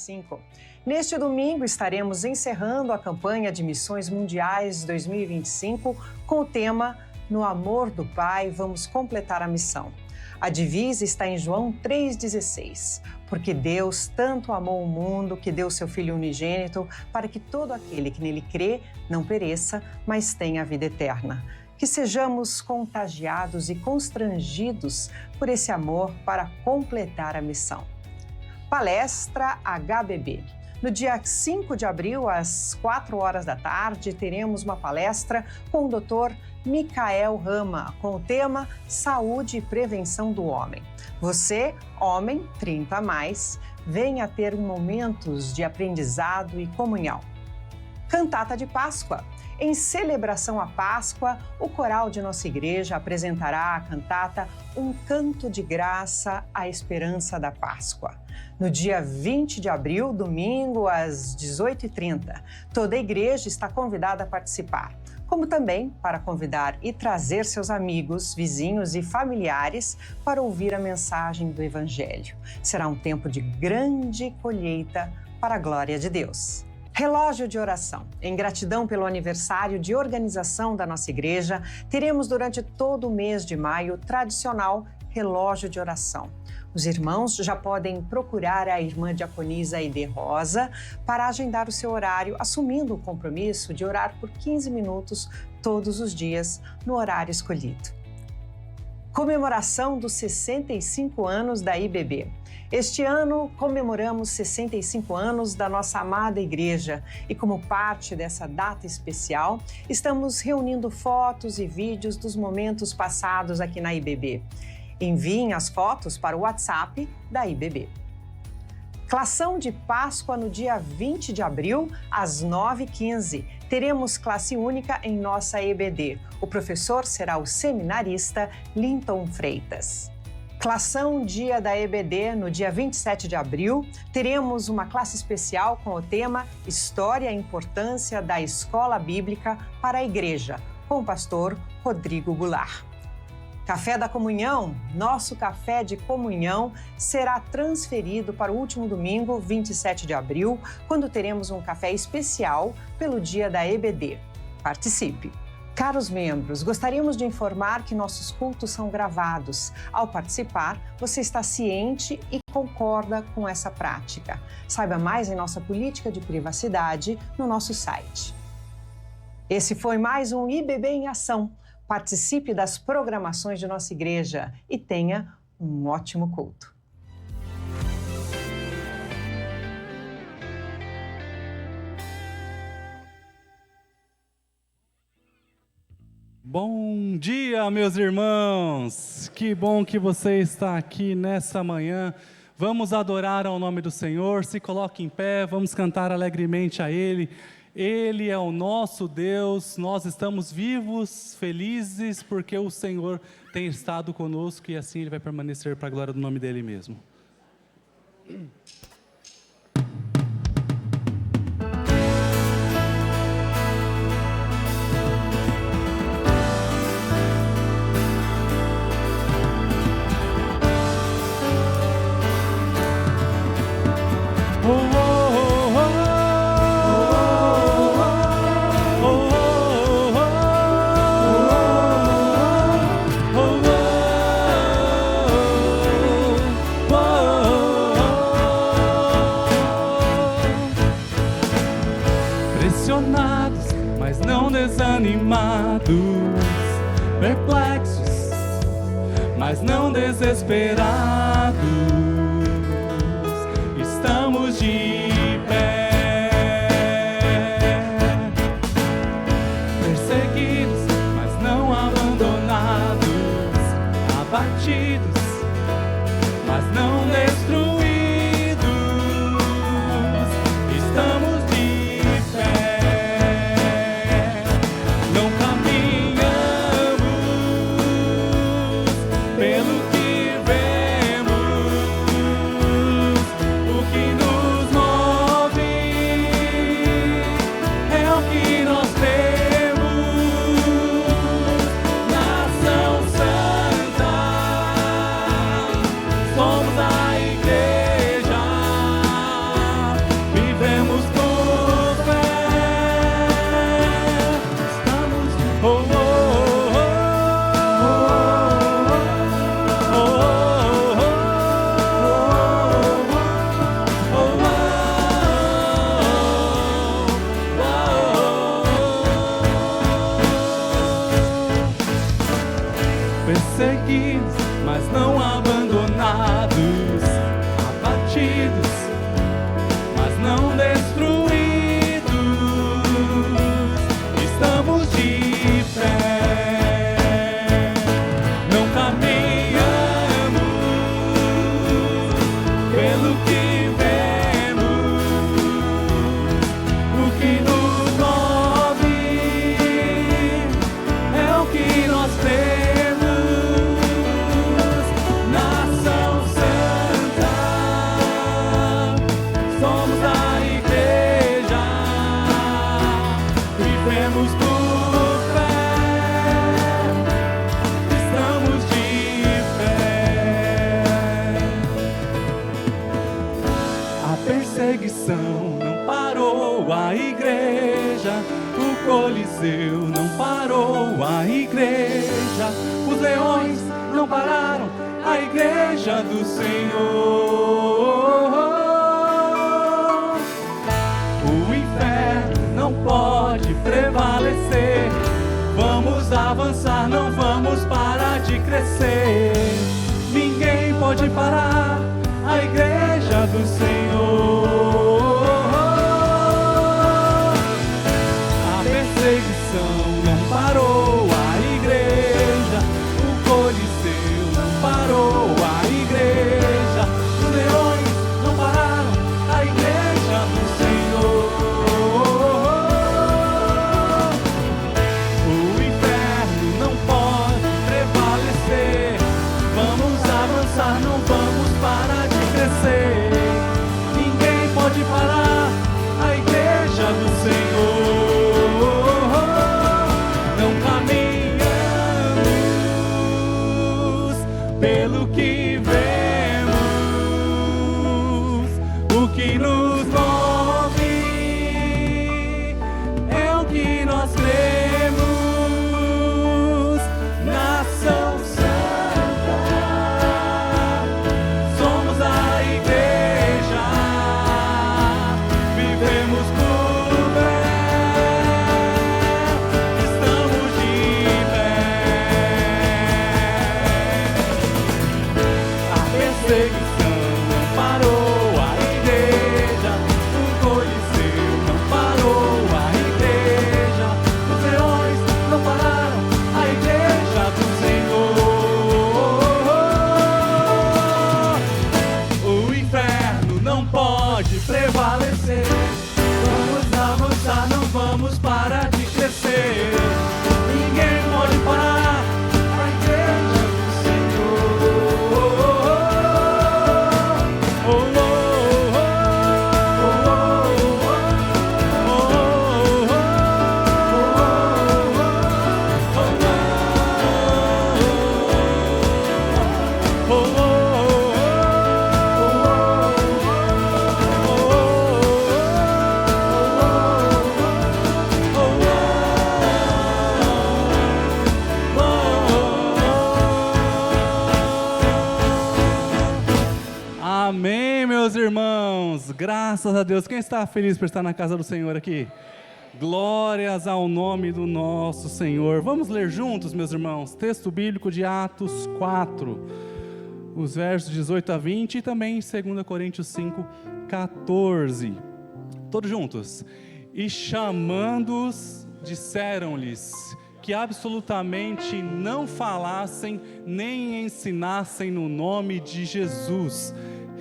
2025. Neste domingo, estaremos encerrando a campanha de Missões Mundiais 2025 com o tema No Amor do Pai, vamos completar a missão. A divisa está em João 3,16. Porque Deus tanto amou o mundo que deu seu Filho unigênito para que todo aquele que nele crê não pereça, mas tenha a vida eterna. Que sejamos contagiados e constrangidos por esse amor para completar a missão. Palestra HBB. No dia 5 de abril, às 4 horas da tarde, teremos uma palestra com o Dr. Micael Rama, com o tema Saúde e Prevenção do Homem. Você, homem, 30 a mais, venha ter momentos de aprendizado e comunhão. Cantata de Páscoa. Em celebração à Páscoa, o coral de nossa igreja apresentará a cantata Um Canto de Graça à Esperança da Páscoa. No dia 20 de abril, domingo, às 18h30, toda a igreja está convidada a participar, como também para convidar e trazer seus amigos, vizinhos e familiares para ouvir a mensagem do Evangelho. Será um tempo de grande colheita para a glória de Deus. Relógio de oração. Em gratidão pelo aniversário de organização da nossa igreja, teremos durante todo o mês de maio o tradicional relógio de oração. Os irmãos já podem procurar a irmã diaconisa Aide Rosa para agendar o seu horário, assumindo o compromisso de orar por 15 minutos todos os dias no horário escolhido. Comemoração dos 65 anos da IBB. Este ano comemoramos 65 anos da nossa amada igreja e, como parte dessa data especial, estamos reunindo fotos e vídeos dos momentos passados aqui na IBB. Enviem as fotos para o WhatsApp da IBB. Clação de Páscoa no dia 20 de abril, às 9h15. Teremos classe única em nossa EBD. O professor será o seminarista Linton Freitas. Clação Dia da EBD, no dia 27 de abril, teremos uma classe especial com o tema História e Importância da Escola Bíblica para a Igreja, com o pastor Rodrigo Goulart. Café da Comunhão, nosso café de comunhão será transferido para o último domingo, 27 de abril, quando teremos um café especial pelo Dia da EBD. Participe! Caros membros, gostaríamos de informar que nossos cultos são gravados. Ao participar, você está ciente e concorda com essa prática. Saiba mais em nossa política de privacidade no nosso site. Esse foi mais um IBB em Ação. Participe das programações de nossa igreja e tenha um ótimo culto. Bom dia, meus irmãos! Que bom que você está aqui nessa manhã. Vamos adorar ao nome do Senhor. Se coloque em pé, vamos cantar alegremente a Ele. Ele é o nosso Deus, nós estamos vivos, felizes, porque o Senhor tem estado conosco e assim Ele vai permanecer para a glória do nome dEle mesmo. Desanimados, perplexos, mas não desesperados, estamos de pé, perseguidos, mas não abandonados, abatidos, mas não destruídos, estamos de pé. Somos a igreja. perseguidos, mas não abandonados, abatidos, mas não destruídos. Estamos de pé, não caminhamos pelo que vemos, o que nos move é o que nós temos. Nação Santa, somos a igreja, vivemos por fé, estamos de pé. A perseguição não parou a igreja, o Coliseu não parou a igreja, os leões não pararam a igreja do Senhor. O inferno não pode prevalecer. Vamos avançar, não vamos parar de crescer. Ninguém pode parar a igreja do Senhor. A perseguição não parou a igreja, o Coliseu não parou a igreja, os leões não pararam a igreja do Senhor. O inferno não pode prevalecer. Vamos avançar, não vamos parar de crescer. Ninguém pode parar a igreja do Senhor. Não caminhamos pelo que vemos, o que nos move é o que nós temos. Nação Santa, somos a igreja, vivemos por fé, estamos de pé. A perseguição não parou a igreja, o Coliseu não parou a igreja, os leões não pararam a igreja do Senhor. O inferno não pode prevalecer. Vamos avançar, não vamos parar de crescer. Ninguém pode parar a igreja do Amém, meus irmãos. Graças a Deus. Quem está feliz por estar na casa do Senhor aqui? Glórias ao nome do nosso Senhor. Vamos ler juntos, meus irmãos, texto bíblico de Atos 4, os versos 18 a 20 e também 2 Coríntios 5, 14. Todos juntos. E chamando-os, disseram-lhes que absolutamente não falassem nem ensinassem no nome de Jesus.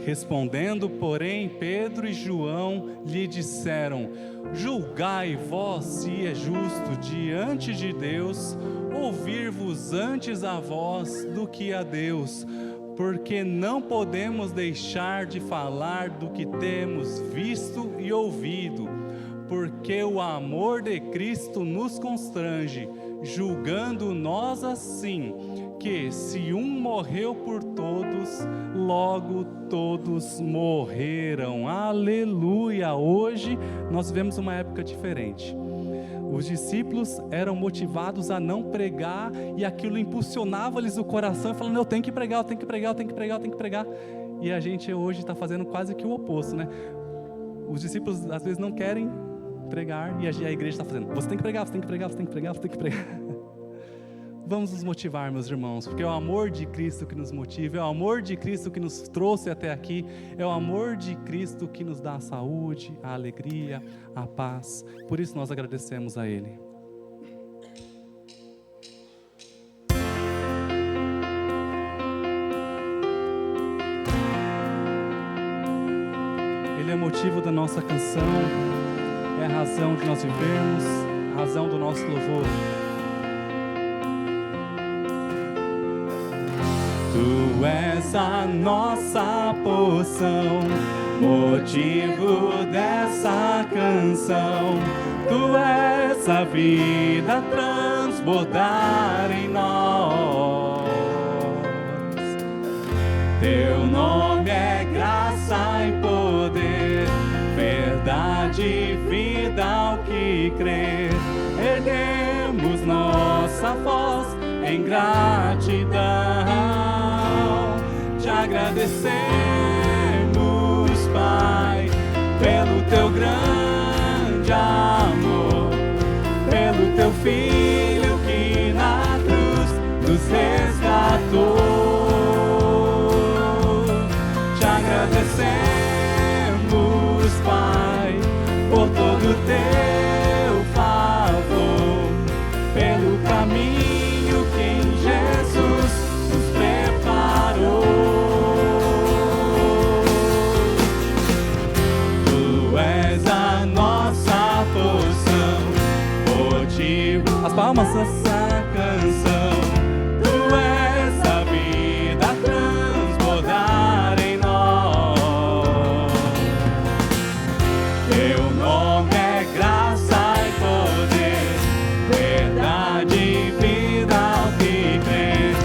Respondendo, porém, Pedro e João lhe disseram: julgai vós se é justo diante de Deus ouvir-vos antes a vós do que a Deus, porque não podemos deixar de falar do que temos visto e ouvido, porque o amor de Cristo nos constrange, julgando nós assim, que se um morreu por todos, logo todos morreram. Aleluia! Hoje nós vivemos uma época diferente. Os discípulos eram motivados a não pregar e aquilo impulsionava-lhes o coração, falando: eu tenho que pregar, eu tenho que pregar, eu tenho que pregar, eu tenho que pregar. E a gente hoje está fazendo quase que o oposto, né? Os discípulos às vezes não querem pregar e a igreja está fazendo: você tem que pregar, você tem que pregar, você tem que pregar, você tem que pregar. vamos nos motivar, meus irmãos, porque é o amor de Cristo que nos motiva, é o amor de Cristo que nos trouxe até aqui, é o amor de Cristo que nos dá a saúde, a alegria, a paz. Por isso nós agradecemos a Ele. Ele é motivo da nossa canção, é a razão de nós vivermos, a razão do nosso louvor. Tu és a nossa porção, motivo dessa canção. Tu és a vida a transbordar em nós. Teu nome é graça e poder, verdade e vida ao que crer. Erguemos nossa voz em gratidão. Te agradecemos, Pai, pelo teu grande amor, pelo teu Filho que na cruz nos resgatou. Te agradecemos, Pai, por todo o teu favor, pelo caminho que em Jesus nos preparou. Tu és a nossa porção, motivo, as palmas dessa canção. Tu és a vida a transbordar em nós. Teu nome é graça e poder, verdade e vida ao que crer.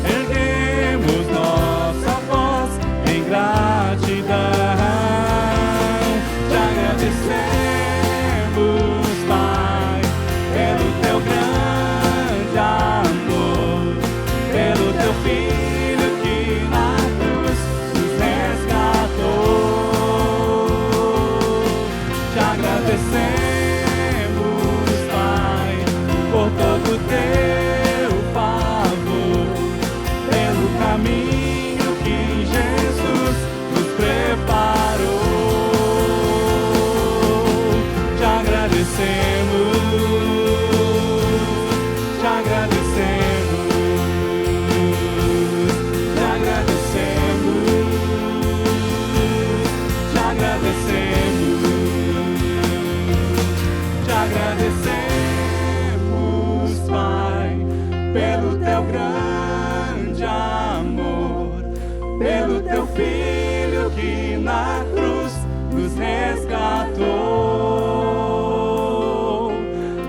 Erguemos nossa voz em gratidão. Te agradecemos, Pai, pelo teu grande amor, pelo teu Filho que na cruz nos resgatou. Te agradecemos, Pai, por todo o teu favor, pelo caminho que em Jesus nos preparou. Te agradecemos, te agradecemos, te agradecemos, te agradecemos, te agradecemos, Pai, pelo teu grande amor, pelo teu Filho que na cruz nos resgatou.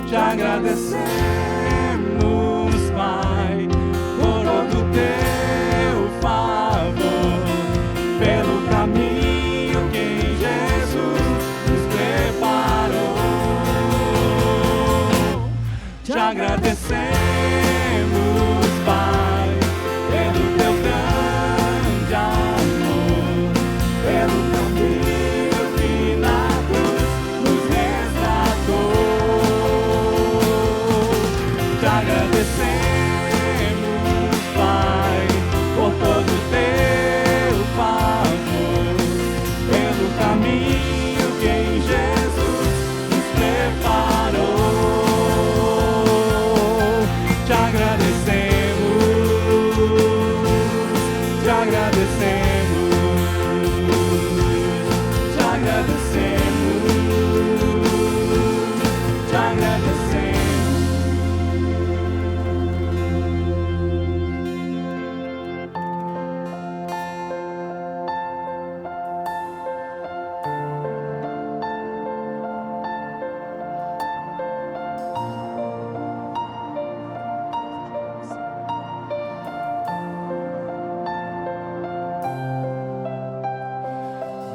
Te agradecemos, Pai, por todo o teu favor, pelo caminho que em Jesus nos preparou. Te agradecemos, Pai, pelo teu grande amor, pelo teu Filho que na cruz nos resgatou. Te agradecemos, Pai, por todo o teu favor, pelo caminho que em Jesus nos preparou. Te agradecemos, te agradecemos, te agradecemos, te agradecemos.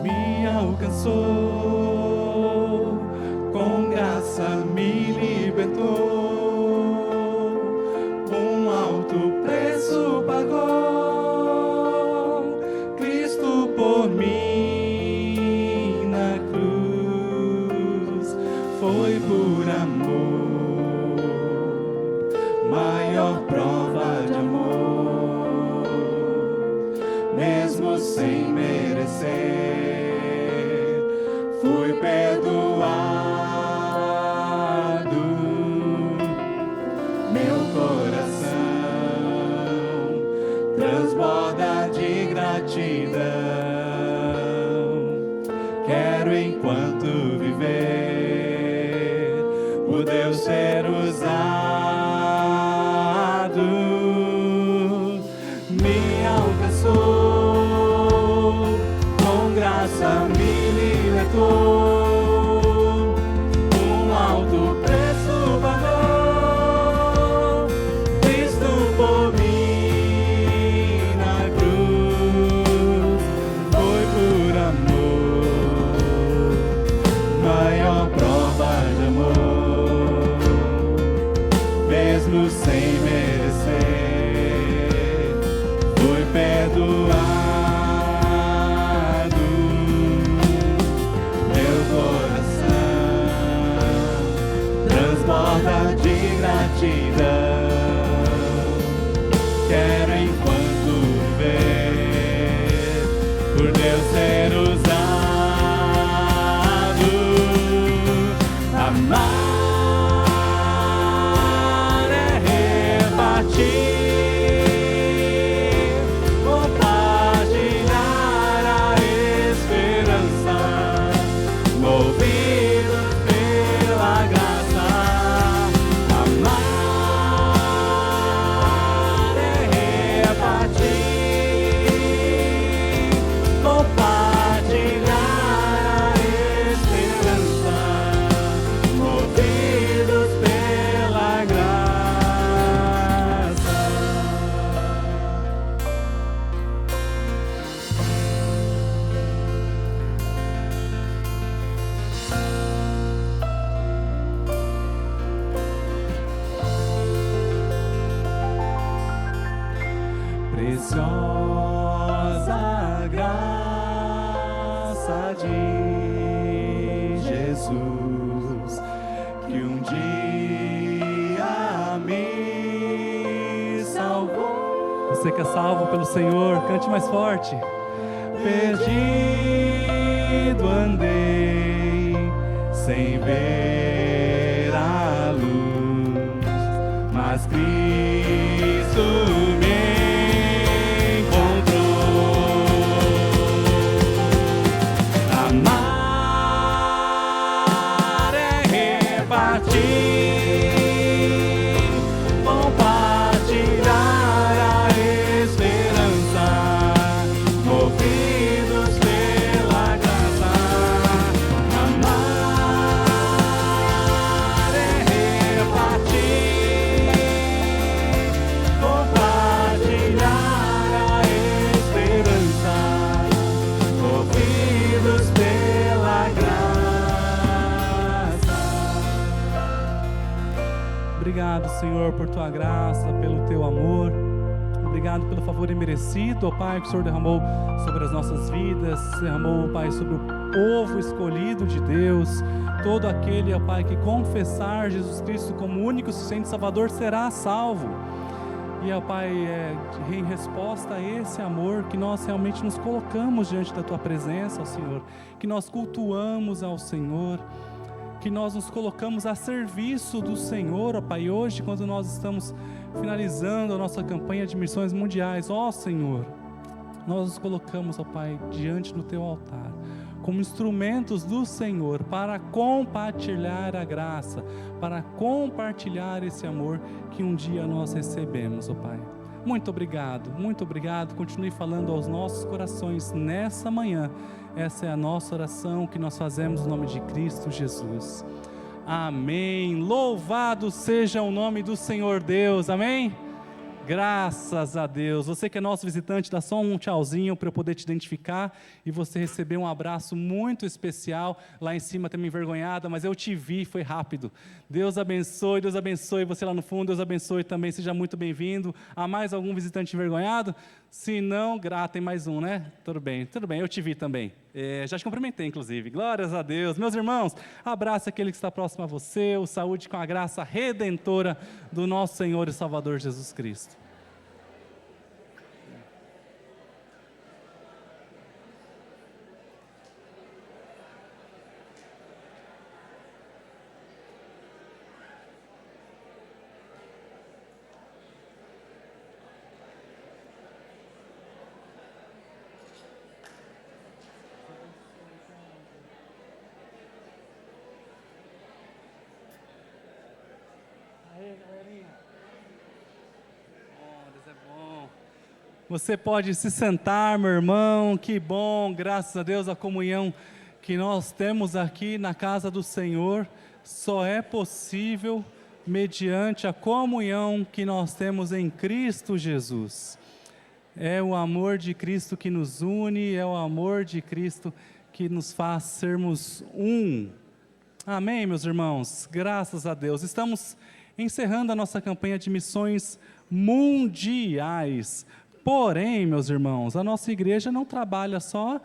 Me alcançou, com graça me libertou, um alto preço pagou Cristo por mim na cruz. Foi por amor, maior prova gratidão. Quero enquanto viver, por Deus ser usado, me alcançou, com graça me libertou, um alto preço pagou, Cristo por mim na cruz, foi por amor, maior prova de amor, mesmo sem merecer, foi perdoado. Meu coração transborda de gratidão. Quero enquanto viver, por Deus ser usado, amar é repartir, compartilhar a esperança, movidos pela graça. Amar é repartir, compartilhar a esperança, movidos pela graça. Preciosa graça de Jesus, que um dia me salvou. Você que é salvo pelo Senhor, cante mais forte. Perdido andei, sem ver a luz, mas Cristo me encontrou. Amar é repartir, compartilhar a esperança, movidos pela graça. Amar é repartir, compartilhar a esperança, movidos pela graça. Obrigado, Senhor, por tua graça, pelo teu amor. Obrigado pelo favor imerecido, ó Pai, que o Senhor derramou sobre as nossas vidas, derramou, ó Pai, sobre o povo escolhido de Deus. Todo aquele, ó Pai, que confessar Jesus Cristo como único e suficiente Salvador será salvo. E, ó Pai, em resposta a esse amor, que nós realmente nos colocamos diante da Tua presença, ó Senhor, que nós cultuamos ao Senhor, que nós nos colocamos a serviço do Senhor, ó Pai. Hoje, quando nós estamos finalizando a nossa campanha de missões mundiais, ó Senhor, nós nos colocamos, ó Pai, diante do Teu altar, como instrumentos do Senhor, para compartilhar a graça, para compartilhar esse amor que um dia nós recebemos, ó Pai. Muito obrigado, continue falando aos nossos corações nessa manhã. Essa é a nossa oração que nós fazemos no nome de Cristo Jesus. Amém. Louvado seja o nome do Senhor Deus, amém? Graças a Deus. Você que é nosso visitante, dá só um tchauzinho para eu poder te identificar e você receber um abraço muito especial. Lá em cima tem me envergonhada, mas eu te vi, foi rápido. Deus abençoe você lá no fundo, Deus abençoe também, seja muito bem-vindo. Há mais algum visitante envergonhado? Se não, tem mais um, né? Tudo bem, eu te vi também. Já te cumprimentei, inclusive. Glórias a Deus. Meus irmãos, abraça aquele que está próximo a você, o saúde com a graça redentora do nosso Senhor e Salvador Jesus Cristo. Você pode se sentar, meu irmão, que bom, graças a Deus, a comunhão que nós temos aqui na casa do Senhor só é possível mediante a comunhão que nós temos em Cristo Jesus. É o amor de Cristo que nos une, é o amor de Cristo que nos faz sermos um. Amém, meus irmãos? Graças a Deus. Estamos encerrando a nossa campanha de missões mundiais. Porém, meus irmãos, a nossa igreja não trabalha só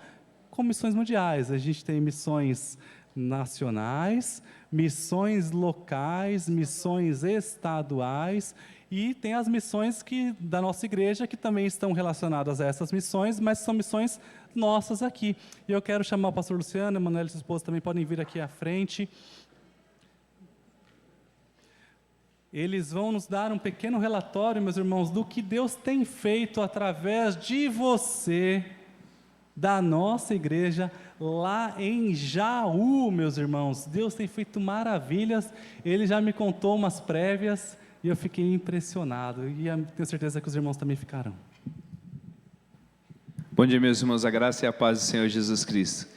com missões mundiais. A gente tem missões nacionais, missões locais, missões estaduais e tem as missões da nossa igreja que também estão relacionadas a essas missões, mas são missões nossas aqui. E eu quero chamar o pastor Luciano, Emanuel e sua esposa também podem vir aqui à frente. Eles vão nos dar um pequeno relatório, meus irmãos, do que Deus tem feito através de você, da nossa igreja, lá em Jaú, meus irmãos. Deus tem feito maravilhas, Ele já me contou umas prévias e eu fiquei impressionado, e tenho certeza que os irmãos também ficarão. Bom dia, meus irmãos, a graça e a paz do Senhor Jesus Cristo.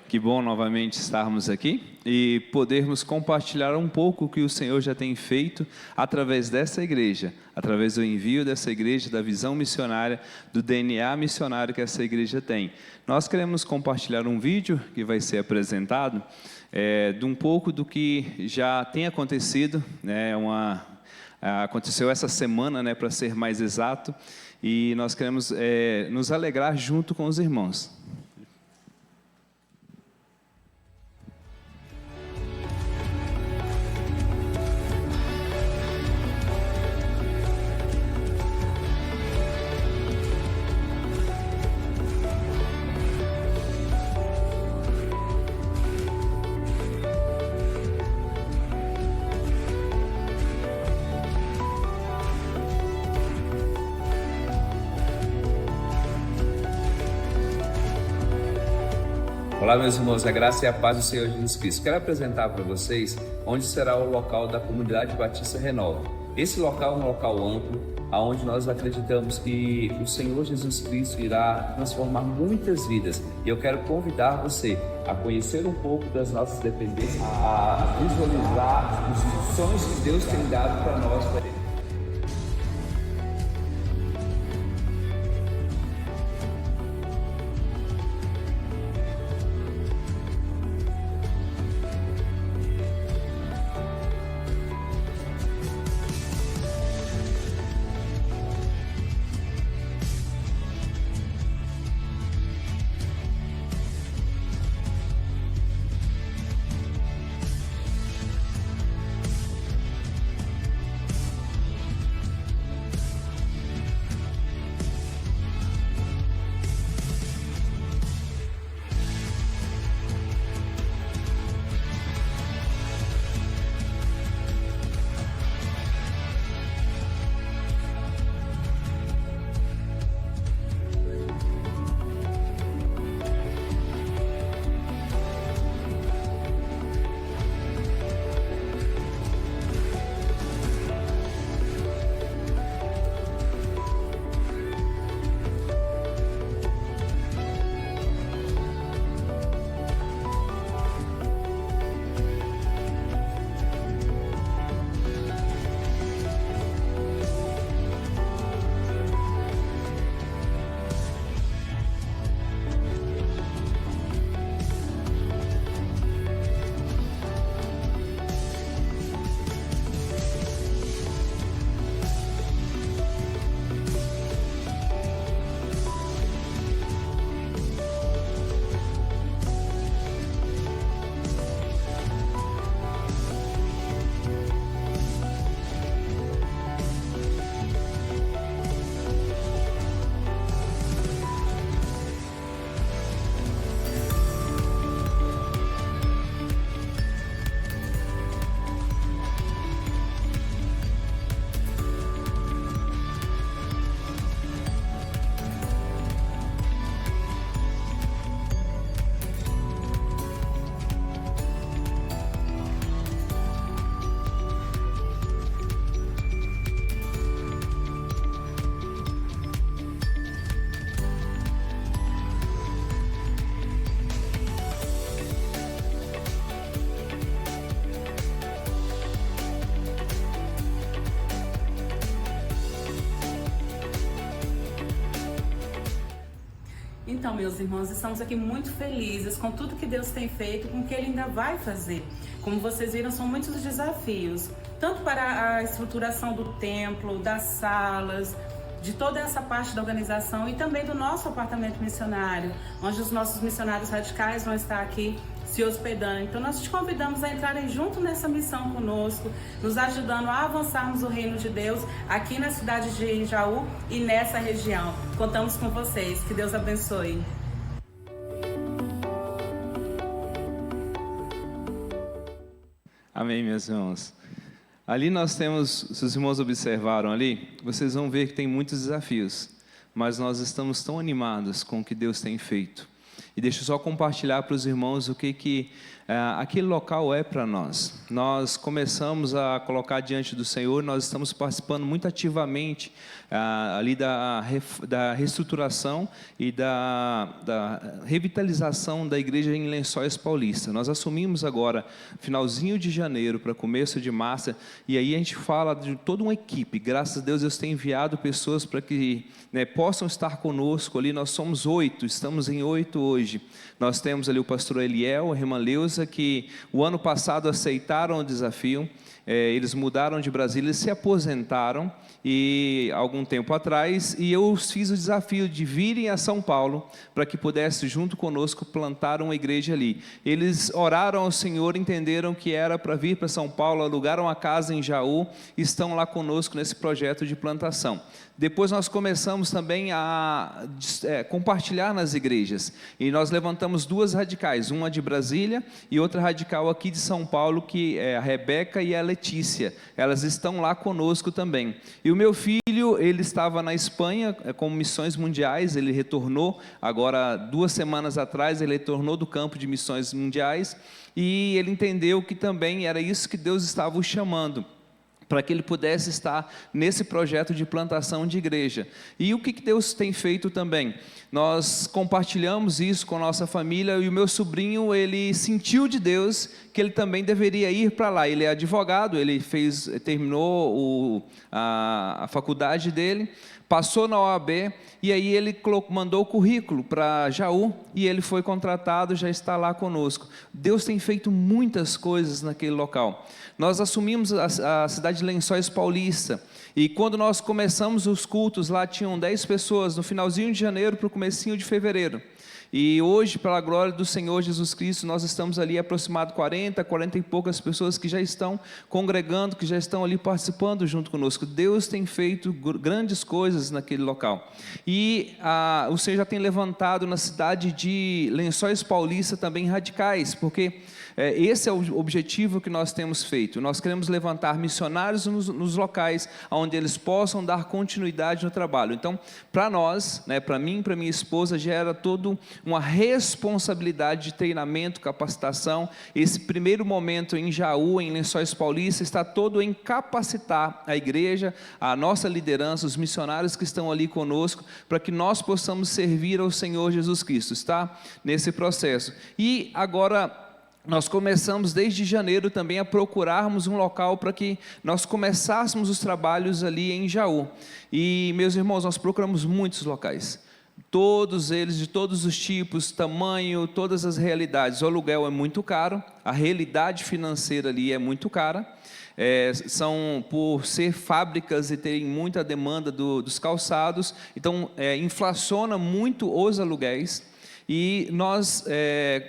Que bom novamente estarmos aqui e podermos compartilhar um pouco o que o Senhor já tem feito através dessa igreja, através do envio dessa igreja, da visão missionária, do DNA missionário que essa igreja tem. Nós queremos compartilhar um vídeo que vai ser apresentado de um pouco do que já tem acontecido, aconteceu essa semana, para ser mais exato, e nós queremos nos alegrar junto com os irmãos. Olá, meus irmãos, a graça e a paz do Senhor Jesus Cristo. Quero apresentar para vocês onde será o local da Comunidade Batista Renova. Esse local é um local amplo, onde nós acreditamos que o Senhor Jesus Cristo irá transformar muitas vidas. E eu quero convidar você a conhecer um pouco das nossas dependências, a visualizar os sonhos que Deus tem dado para nós. Então, meus irmãos, estamos aqui muito felizes com tudo que Deus tem feito, com o que Ele ainda vai fazer. Como vocês viram, são muitos os desafios, tanto para a estruturação do templo, das salas, de toda essa parte da organização e também do nosso apartamento missionário, onde os nossos missionários radicais vão estar aqui se hospedando. Então nós te convidamos a entrarem junto nessa missão conosco, nos ajudando a avançarmos o reino de Deus aqui na cidade de Jaú e nessa região. Contamos com vocês. Que Deus abençoe. Amém, meus irmãos. Ali nós temos, se os irmãos observaram ali, vocês vão ver que tem muitos desafios, mas nós estamos tão animados com o que Deus tem feito. E deixa eu só compartilhar para os irmãos o que aquele local é para nós. Nós começamos a colocar diante do Senhor, nós estamos participando muito ativamente ali da reestruturação e da revitalização da igreja em Lençóis Paulista. Nós assumimos agora, finalzinho de janeiro para começo de março, e aí a gente fala de toda uma equipe. Graças a Deus, Deus tem enviado pessoas para que possam estar conosco ali. Nós somos 8, estamos em 8 hoje. Nós temos ali o pastor Eliel, a irmã Leusa, que o ano passado aceitaram o desafio. Eles mudaram de Brasília, eles se aposentaram e algum tempo atrás, e eu fiz o desafio de virem a São Paulo para que pudesse junto conosco plantar uma igreja ali. Eles oraram ao Senhor, entenderam que era para vir para São Paulo, alugaram a casa em Jaú, estão lá conosco nesse projeto de plantação. Depois nós começamos também a compartilhar nas igrejas, e nós levantamos 2 radicais, uma de Brasília e outra radical aqui de São Paulo, que é a Rebeca e a Letícia. Elas estão lá conosco também. E o meu filho, ele estava na Espanha com missões mundiais, ele retornou agora 2 semanas atrás, ele retornou do campo de missões mundiais, e ele entendeu que também era isso que Deus estava o chamando, para que ele pudesse estar nesse projeto de plantação de igreja. E o que Deus tem feito também? Nós compartilhamos isso com a nossa família, e o meu sobrinho, ele sentiu de Deus que ele também deveria ir para lá. Ele é advogado, ele terminou a faculdade dele, passou na OAB, e aí ele mandou o currículo para Jaú, e ele foi contratado, já está lá conosco. Deus tem feito muitas coisas naquele local. Nós assumimos a cidade de Lençóis Paulista, e quando nós começamos os cultos, lá tinham 10 pessoas, no finalzinho de janeiro para o comecinho de fevereiro. E hoje, pela glória do Senhor Jesus Cristo, nós estamos ali aproximado 40 e poucas pessoas que já estão congregando, que já estão ali participando junto conosco. Deus tem feito grandes coisas naquele local. E o Senhor já tem levantado na cidade de Lençóis Paulista também radicais, porque esse é o objetivo que nós temos feito. Nós queremos levantar missionários nos locais onde eles possam dar continuidade no trabalho. Então, para nós, para mim e para minha esposa, gera todo uma responsabilidade de treinamento, capacitação. Esse primeiro momento em Jaú, em Lençóis Paulista, está todo em capacitar a igreja, a nossa liderança, os missionários que estão ali conosco, para que nós possamos servir ao Senhor Jesus Cristo. Está nesse processo. E agora nós começamos desde janeiro também a procurarmos um local para que nós começássemos os trabalhos ali em Jaú. E, meus irmãos, nós procuramos muitos locais, todos eles, de todos os tipos, tamanho, todas as realidades. O aluguel é muito caro, a realidade financeira ali é muito cara. São, por ser fábricas e terem muita demanda dos calçados, então inflaciona muito os aluguéis. E nós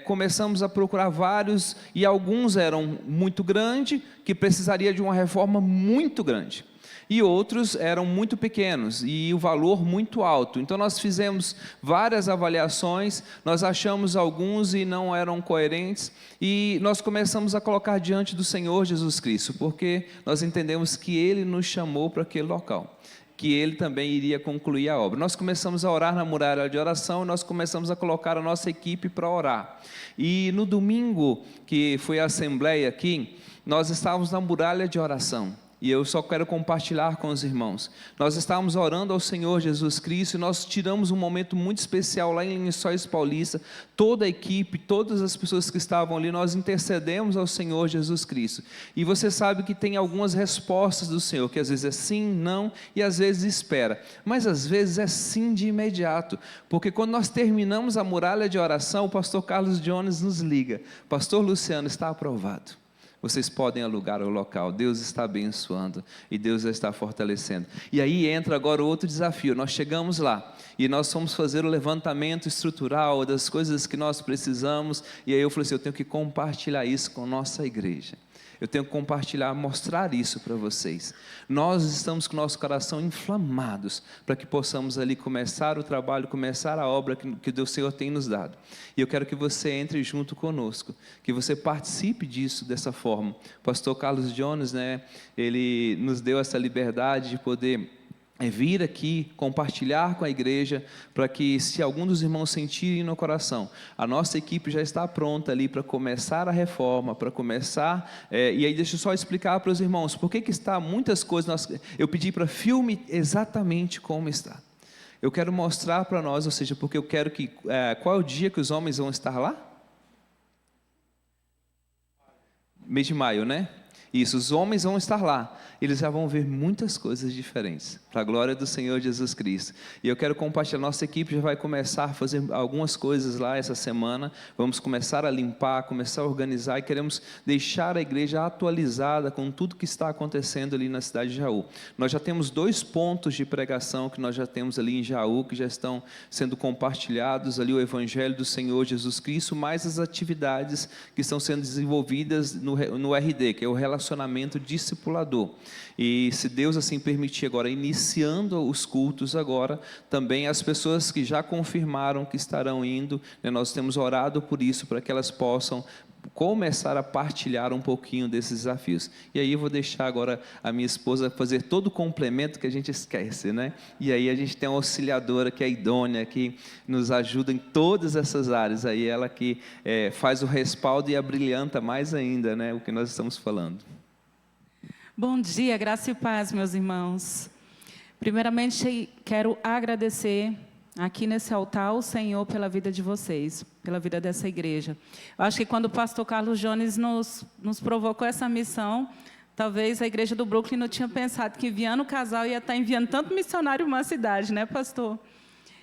começamos a procurar vários, e alguns eram muito grandes, que precisaria de uma reforma muito grande, e outros eram muito pequenos, e o valor muito alto. Então nós fizemos várias avaliações, nós achamos alguns e não eram coerentes, e nós começamos a colocar diante do Senhor Jesus Cristo, porque nós entendemos que Ele nos chamou para aquele local, que Ele também iria concluir a obra. Nós começamos a orar na muralha de oração, e nós começamos a colocar a nossa equipe para orar. E no domingo, que foi a assembleia aqui, nós estávamos na muralha de oração. E eu só quero compartilhar com os irmãos. Nós estávamos orando ao Senhor Jesus Cristo e nós tiramos um momento muito especial lá em Lençóis Paulista. Toda a equipe, todas as pessoas que estavam ali, nós intercedemos ao Senhor Jesus Cristo. E você sabe que tem algumas respostas do Senhor, que às vezes é sim, não e às vezes espera. Mas às vezes é sim de imediato. Porque quando nós terminamos a muralha de oração, o pastor Carlos Jones nos liga. Pastor Luciano, está aprovado. Vocês podem alugar o local, Deus está abençoando e Deus está fortalecendo. E aí entra agora outro desafio, nós chegamos lá e nós fomos fazer o levantamento estrutural das coisas que nós precisamos, e aí eu falei assim, eu tenho que compartilhar isso com a nossa igreja. Eu tenho que compartilhar, mostrar isso para vocês. Nós estamos com o nosso coração inflamados para que possamos ali começar o trabalho, começar a obra que o Senhor tem nos dado. E eu quero que você entre junto conosco, que você participe disso dessa forma. O pastor Carlos Jones, ele nos deu essa liberdade de poder vir aqui, compartilhar com a igreja, para que se algum dos irmãos sentirem no coração, a nossa equipe já está pronta ali para começar a reforma, para começar, e aí deixa eu só explicar para os irmãos, por que está muitas coisas, eu pedi para filme exatamente como está, eu quero mostrar para nós, ou seja, porque eu quero que, qual é o dia que os homens vão estar lá? Mês de maio, né? Isso, os homens vão estar lá, eles já vão ver muitas coisas diferentes, para a glória do Senhor Jesus Cristo. E eu quero compartilhar, nossa equipe já vai começar a fazer algumas coisas lá essa semana, vamos começar a limpar, começar a organizar, e queremos deixar a igreja atualizada com tudo que está acontecendo ali na cidade de Jaú. Nós já temos 2 pontos de pregação que nós já temos ali em Jaú, que já estão sendo compartilhados ali o Evangelho do Senhor Jesus Cristo, mais as atividades que estão sendo desenvolvidas no RD, que é o relacionamento discipulador. E se Deus assim permitir agora, iniciando os cultos agora, também as pessoas que já confirmaram que estarão indo, nós temos orado por isso, para que elas possam começar a partilhar um pouquinho desses desafios. E aí eu vou deixar agora a minha esposa fazer todo o complemento que a gente esquece, E aí a gente tem uma auxiliadora que é idônea, que nos ajuda em todas essas áreas, aí ela que faz o respaldo e abrilhanta mais ainda, o que nós estamos falando. Bom dia, graça e paz, meus irmãos. Primeiramente, quero agradecer aqui nesse altar ao Senhor pela vida de vocês, pela vida dessa igreja. Eu acho que quando o pastor Carlos Jones nos provocou essa missão, talvez a igreja do Brooklyn não tinha pensado que enviando o casal ia estar enviando tanto missionário em uma cidade, pastor?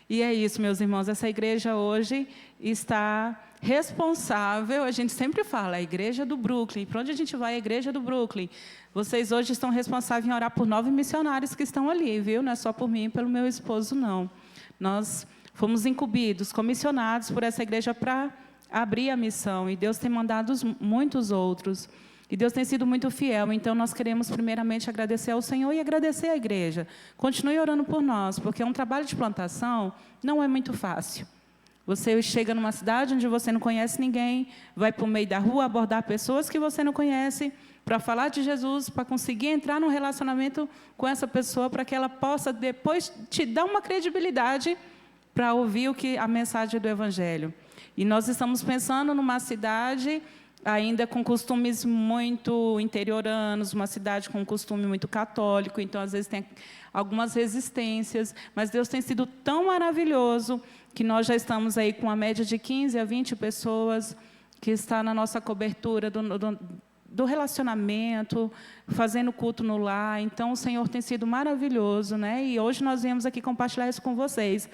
E é isso, meus irmãos, essa igreja hoje está responsável, a gente sempre fala, a igreja do Brooklyn, para onde a gente vai, a igreja do Brooklyn. Vocês hoje estão responsáveis em orar por 9 missionários que estão ali, viu? Não é só por mim e pelo meu esposo, não. Nós fomos incumbidos, comissionados por essa igreja para abrir a missão, e Deus tem mandado muitos outros, e Deus tem sido muito fiel. Então nós queremos primeiramente agradecer ao Senhor e agradecer à igreja. Continue orando por nós, porque um trabalho de plantação não é muito fácil. Você chega numa cidade onde você não conhece ninguém, vai para o meio da rua abordar pessoas que você não conhece, para falar de Jesus, para conseguir entrar num relacionamento com essa pessoa, para que ela possa depois te dar uma credibilidade para ouvir a mensagem do Evangelho. E nós estamos pensando numa cidade ainda com costumes muito interioranos, uma cidade com um costume muito católico, então às vezes tem algumas resistências, mas Deus tem sido tão maravilhoso que nós já estamos aí com a média de 15 a 20 pessoas que está na nossa cobertura do relacionamento, fazendo culto no lar. Então o Senhor tem sido maravilhoso, E hoje nós viemos aqui compartilhar isso com vocês.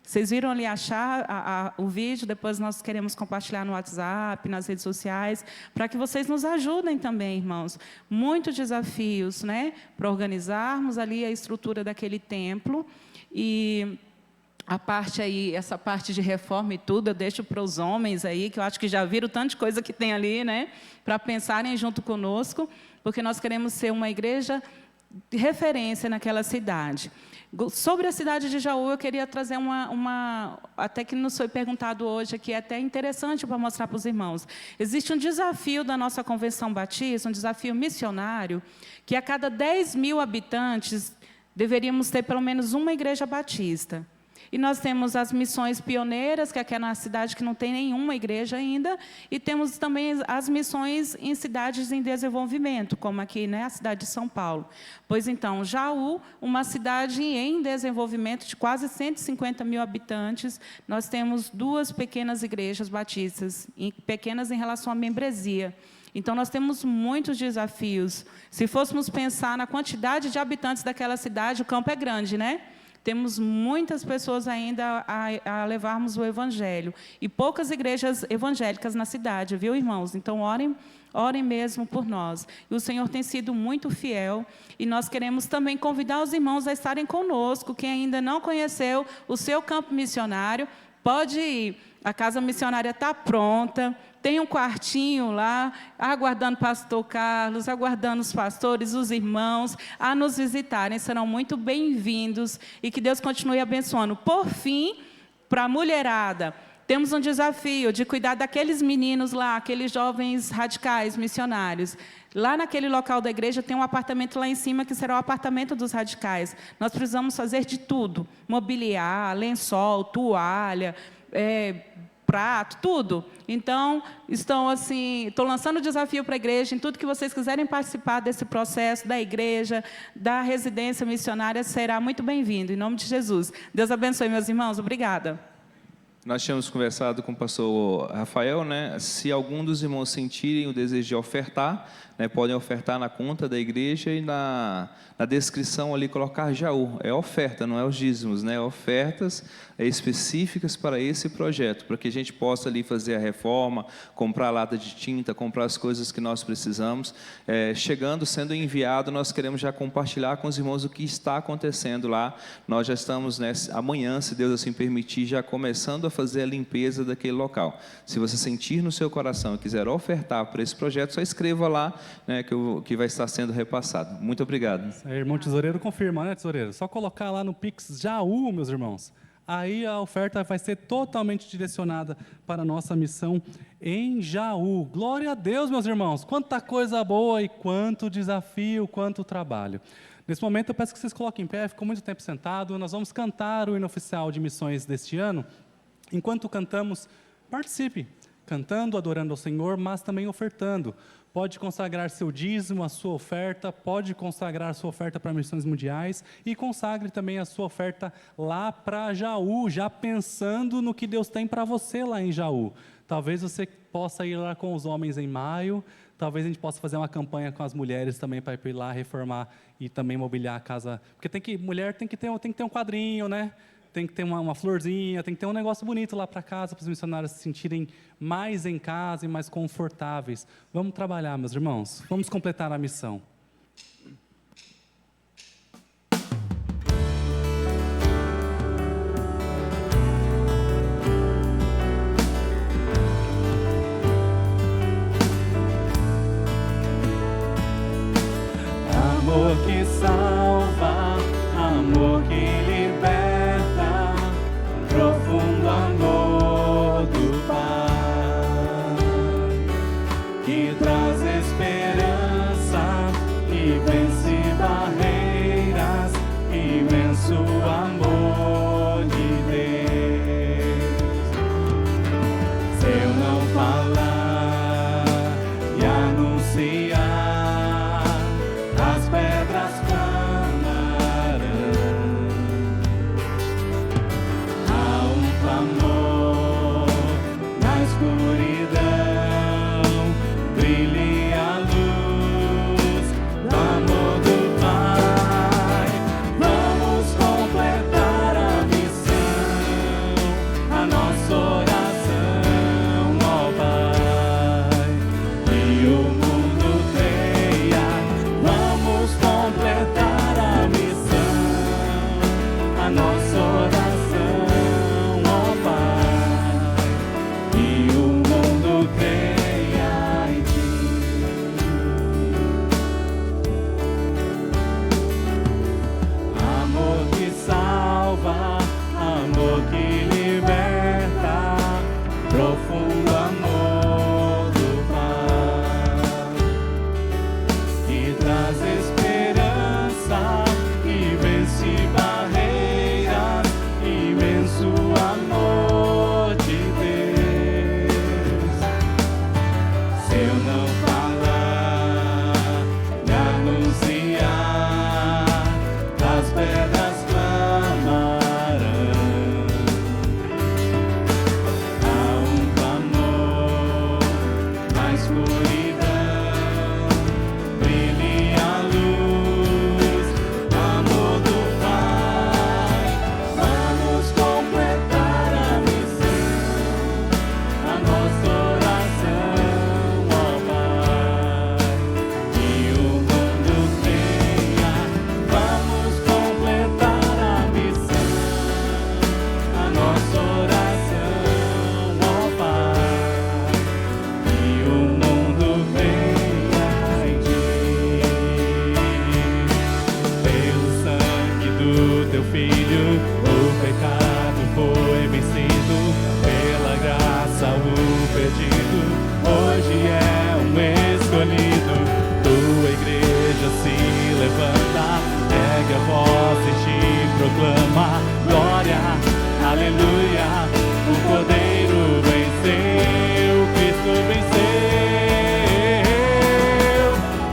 Vocês viram ali achar o vídeo, depois nós queremos compartilhar no WhatsApp, nas redes sociais, para que vocês nos ajudem também, irmãos. Muitos desafios, para organizarmos ali a estrutura daquele templo. E essa parte de reforma e tudo, eu deixo para os homens aí, que eu acho que já viram tanta coisa que tem ali, para pensarem junto conosco, porque nós queremos ser uma igreja de referência naquela cidade. Sobre a cidade de Jaú, eu queria trazer até que nos foi perguntado hoje aqui, é até interessante para mostrar para os irmãos. Existe um desafio da nossa Convenção Batista, um desafio missionário, que a cada 10 mil habitantes, deveríamos ter pelo menos uma igreja batista. E nós temos as missões pioneiras, que aqui é na cidade que não tem nenhuma igreja ainda, e temos também as missões em cidades em desenvolvimento, como aqui, né, a cidade de São Paulo. Pois então, Jaú, uma cidade em desenvolvimento de quase 150 mil habitantes, nós temos 2 pequenas igrejas batistas, pequenas em relação à membresia. Então, nós temos muitos desafios. Se fôssemos pensar na quantidade de habitantes daquela cidade, o campo é grande, né? Temos muitas pessoas ainda a levarmos o Evangelho. E poucas igrejas evangélicas na cidade, viu, irmãos? Então, orem mesmo por nós. E o Senhor tem sido muito fiel. E nós queremos também convidar os irmãos a estarem conosco. Quem ainda não conheceu o seu campo missionário, pode ir. A casa missionária está pronta. Tem um quartinho lá, aguardando o pastor Carlos, aguardando os pastores, os irmãos, a nos visitarem. Serão muito bem-vindos e que Deus continue abençoando. Por fim, para a mulherada, temos um desafio de cuidar daqueles meninos lá, aqueles jovens radicais, missionários. Lá naquele local da igreja tem um apartamento lá em cima que será o apartamento dos radicais. Nós precisamos fazer de tudo, mobiliar, lençol, toalha, prato, tudo. Então, estou lançando o desafio para a igreja, em tudo que vocês quiserem participar desse processo, da igreja, da residência missionária, será muito bem-vindo, em nome de Jesus. Deus abençoe, meus irmãos. Obrigada. Nós tínhamos conversado com o pastor Rafael, né? Se algum dos irmãos sentirem o desejo de ofertar, né, podem ofertar na conta da igreja e na descrição ali colocar Jaú. É oferta, não é os dízimos, né? Ofertas específicas para esse projeto, para que a gente possa ali fazer a reforma, comprar lata de tinta, comprar as coisas que nós precisamos. Chegando, sendo enviado, nós queremos já compartilhar com os irmãos o que está acontecendo lá. Nós já estamos, né, amanhã, se Deus assim permitir, já começando a fazer a limpeza daquele local. Se você sentir no seu coração e quiser ofertar para esse projeto, só escreva lá, né, que vai estar sendo repassado. Muito obrigado. Irmão tesoureiro confirma, né, tesoureiro? Só colocar lá no Pix Jaú, meus irmãos. Aí a oferta vai ser totalmente direcionada para a nossa missão em Jaú. Glória a Deus, meus irmãos. Quanta coisa boa e quanto desafio, quanto trabalho. Nesse momento eu peço que vocês coloquem em pé, ficou muito tempo sentado. Nós vamos cantar o hino oficial de missões deste ano. Enquanto cantamos, participe, cantando, adorando ao Senhor, mas também ofertando. Pode consagrar seu dízimo, a sua oferta, pode consagrar a sua oferta para missões mundiais e consagre também a sua oferta lá para Jaú, já pensando no que Deus tem para você lá em Jaú. Talvez você possa ir lá com os homens em maio, talvez a gente possa fazer uma campanha com as mulheres também para ir lá reformar e também mobiliar a casa. Porque mulher tem que ter um quadrinho, né? Tem que ter uma florzinha, tem que ter um negócio bonito lá para casa, para os missionários se sentirem mais em casa e mais confortáveis. Vamos trabalhar, meus irmãos. Vamos completar a missão. Amor que salva, amor que liberta, profundo amor do Pai, que traz esperança e vence barreiras, imenso amor de Deus. Se eu não falar e anunciar, as pedras e vence barreiras, e Filho, o pecado foi vencido, pela graça o perdido, hoje é um escolhido. Tua igreja se levanta, ergue a voz e te proclama, glória, aleluia, o Cordeiro venceu, Cristo venceu.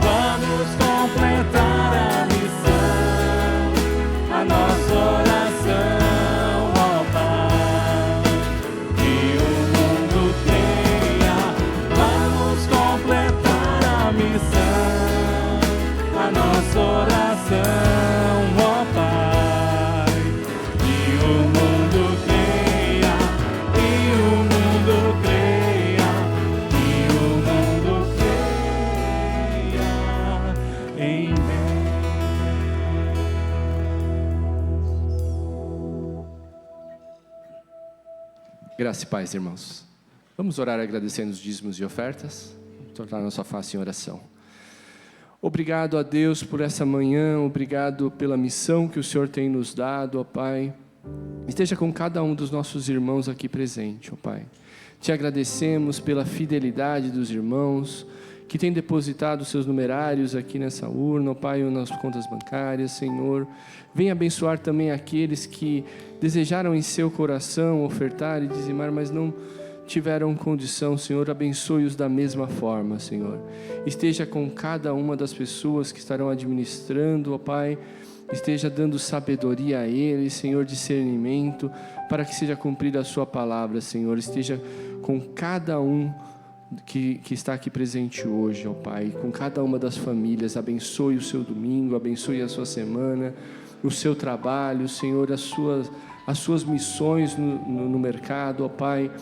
Vamos completar a missão, a nossa oração, ó Pai, que o mundo creia. Vamos completar a missão, a nossa oração, ó Pai, que o mundo creia, que o mundo creia, que o mundo creia em Deus. Graça e paz, irmãos. Vamos orar agradecendo os dízimos e ofertas, tornar nossa face em oração. Obrigado a Deus por essa manhã, obrigado pela missão que o Senhor tem nos dado, ó Pai. Esteja com cada um dos nossos irmãos aqui presente, ó Pai. Te agradecemos pela fidelidade dos irmãos que têm depositado seus numerários aqui nessa urna, ó Pai, ou nas contas bancárias, Senhor. Venha abençoar também aqueles que desejaram em seu coração ofertar e dizimar, mas não tiveram condição, Senhor. Abençoe-os da mesma forma, Senhor. Esteja com cada uma das pessoas que estarão administrando, ó Pai. Esteja dando sabedoria a eles, Senhor, discernimento, para que seja cumprida a sua palavra, Senhor. Esteja com cada um que está aqui presente hoje, ó Pai, com cada uma das famílias. Abençoe o seu domingo, abençoe a sua semana, o seu trabalho, Senhor, as suas missões no mercado, ó Pai,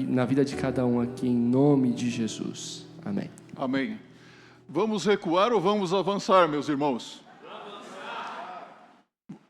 na vida de cada um aqui, em nome de Jesus. Amém. Amém. Vamos recuar ou vamos avançar, meus irmãos?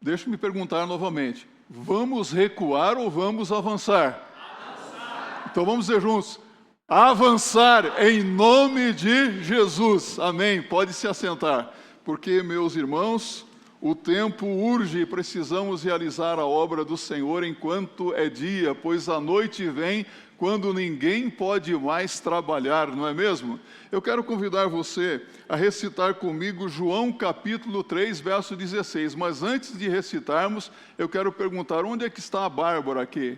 Deixa-me perguntar novamente. Vamos recuar ou vamos avançar? Avançar. Então vamos dizer juntos. Avançar em nome de Jesus. Amém. Pode se assentar. Porque, meus irmãos, o tempo urge e precisamos realizar a obra do Senhor enquanto é dia, pois a noite vem quando ninguém pode mais trabalhar, não é mesmo? Eu quero convidar você a recitar comigo João capítulo 3, verso 16. Mas antes de recitarmos, eu quero perguntar, onde é que está a Bárbara aqui?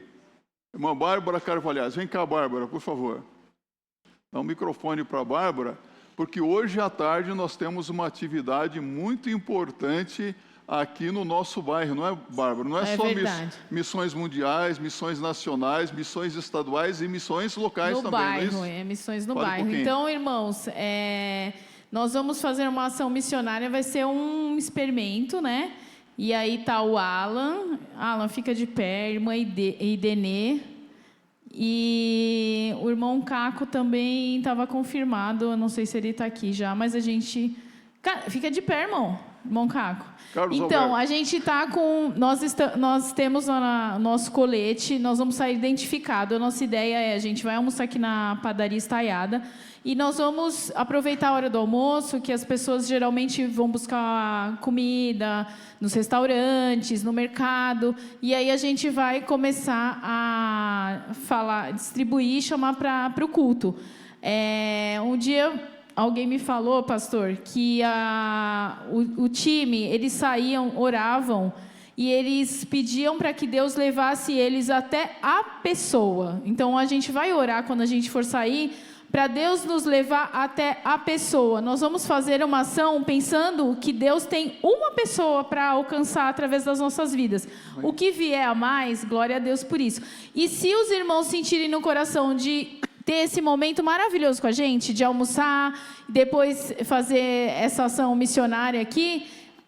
Irmã Bárbara Carvalhais, vem cá, Bárbara, por favor. Dá um microfone para a Bárbara, porque hoje à tarde nós temos uma atividade muito importante aqui no nosso bairro, não é, Bárbara? Não é só missões mundiais, missões nacionais, missões estaduais e missões locais também, bairro, não é isso? Missões no bairro. Então, irmãos, nós vamos fazer uma ação missionária, vai ser um experimento, né? E aí tá o Alan. Alan, fica de pé, irmã Idenê. E o irmão Caco também estava confirmado, eu não sei se ele está aqui já, mas a gente... Fica de pé, irmão Caco. Carlos então, Alberto. a gente está com... Nós temos nosso colete, nós vamos sair identificado. A nossa ideia é, a gente vai almoçar aqui na padaria Estaiada, e nós vamos aproveitar a hora do almoço, que as pessoas geralmente vão buscar comida nos restaurantes, no mercado, e aí a gente vai começar a distribuir e chamar para o culto. Um dia alguém me falou, pastor, que o time, eles saíam, oravam, e eles pediam para que Deus levasse eles até a pessoa. Então, a gente vai orar quando a gente for sair, para Deus nos levar até a pessoa. Nós vamos fazer uma ação pensando que Deus tem uma pessoa para alcançar através das nossas vidas. O que vier a mais, glória a Deus por isso. E se os irmãos sentirem no coração de ter esse momento maravilhoso com a gente, de almoçar, depois fazer essa ação missionária aqui,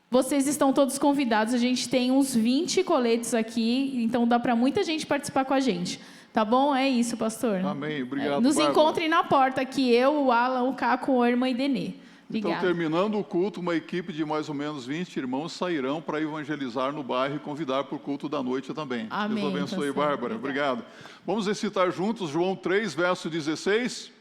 vocês estão todos convidados. A gente tem uns 20 coletes aqui, então dá para muita gente participar com a gente. Tá bom? É isso, pastor. Amém. Obrigado, nos Bárbara. Encontrem na porta aqui, eu, o Alan, o Caco, a irmã Idenê. Obrigada. Então, terminando o culto, uma equipe de mais ou menos 20 irmãos sairão para evangelizar no bairro e convidar para o culto da noite também. Amém. Deus abençoe, pastor. Bárbara. Obrigado. Vamos recitar juntos João 3, verso 16.